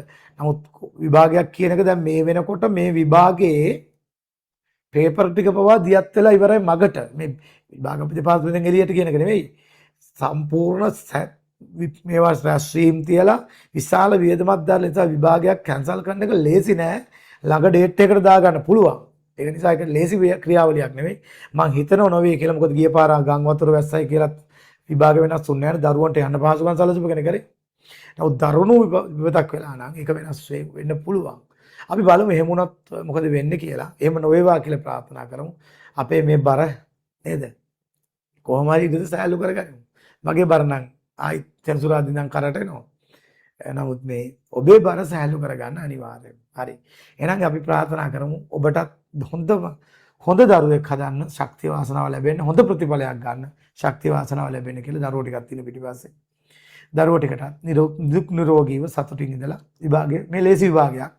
නමුත් විභාගයක් කියන එක දැන් මේ වෙනකොට මේ විභාගයේ පේපර් ටික පවා දියත් වෙලා ඉවරයි මගට. මේ විභාග ප්‍රතිපාදයෙන් එළියට කියන එක නෙවෙයි. සම්පූර්ණ මේවා ස්ට්‍රීම් තියලා විශාල වියදමක් දාලා නිසා විභාගයක් කැන්සල් කරන එක ලේසි නෑ. ළඟ ඩේට් එකකට දාගන්න පුළුවන්. ඒක නිසා ඒක ලේසි ක්‍රියාවලියක් නෙවෙයි. මං හිතනව නොවේ කියලා. මොකද ගිය පාර ගම් වතුර වැස්සයි කියලා විභාග වෙනස් වුණේ නැහැ. දරුවන්ට යන්න පහසුකම් සැලසුම කෙනෙක් කරේ. නමුත් දරුණු විපතක් වෙලා නම් ඒක වෙනස් වෙන්න පුළුවන්. අපි බලමු එහෙම වුණත් මොකද වෙන්නේ කියලා. එහෙම නොවේවා කියලා ප්‍රාර්ථනා කරමු. අපේ මේ බර නේද? කොහොම හරි ඉදිරිය සෑහළු කරගනිමු. මගේ බර නම් ආයි සෙනසුරාදා ඉඳන් කරට එනවා. නමුත් මේ ඔබේ බර සෑහළු කරගන්න අනිවාර්යයි. හරි. එහෙනම් අපි ප්‍රාර්ථනා කරමු ඔබටත් හොඳ දරුවෙක් හදන්න ශක්තිය වාසනාව ලැබෙන්න, හොඳ ප්‍රතිඵලයක් ගන්න ශක්තිය වාසනාව ලැබෙන්න කියලා දරුවෝ ටිකක් තියෙන පිටිපස්සේ. දරුවෝ ටිකට දුක් නිරෝගීව සතුටින් ඉඳලා විභාගයේ මේ ලේසි විභාගයක්,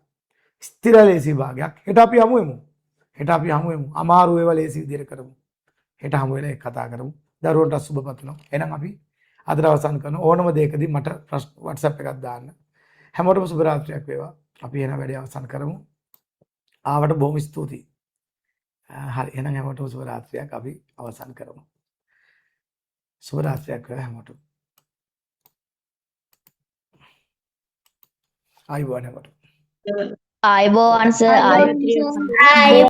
ස්ථිර ලේසි විභාගයක්. හෙට අපි හමු වෙමු. අමාරු ඒවා ලේසි විදිහට කරමු. හෙට හමු වෙලා ඒක කතා කරමු. දරුවන්ට සුබ පතනවා. එහෙනම් අපි අදට අවසන් කරන ඕනම දෙයකදී මට WhatsApp එකක් දාන්න. හැමෝටම සුබ රාත්‍රියක් වේවා. අපි එහෙනම් වැඩේ අවසන් කරමු. ආවට බොහොම ස්තුතියි. හරි. එහෙනම් හැමෝටම සුබ රාත්‍රියක් අපි අවසන් කරමු. සුබ රාත්‍රියක් වේවා හැමෝටම. ආයිබෝවන් හැමෝටම. ආයුබෝවන් සර්.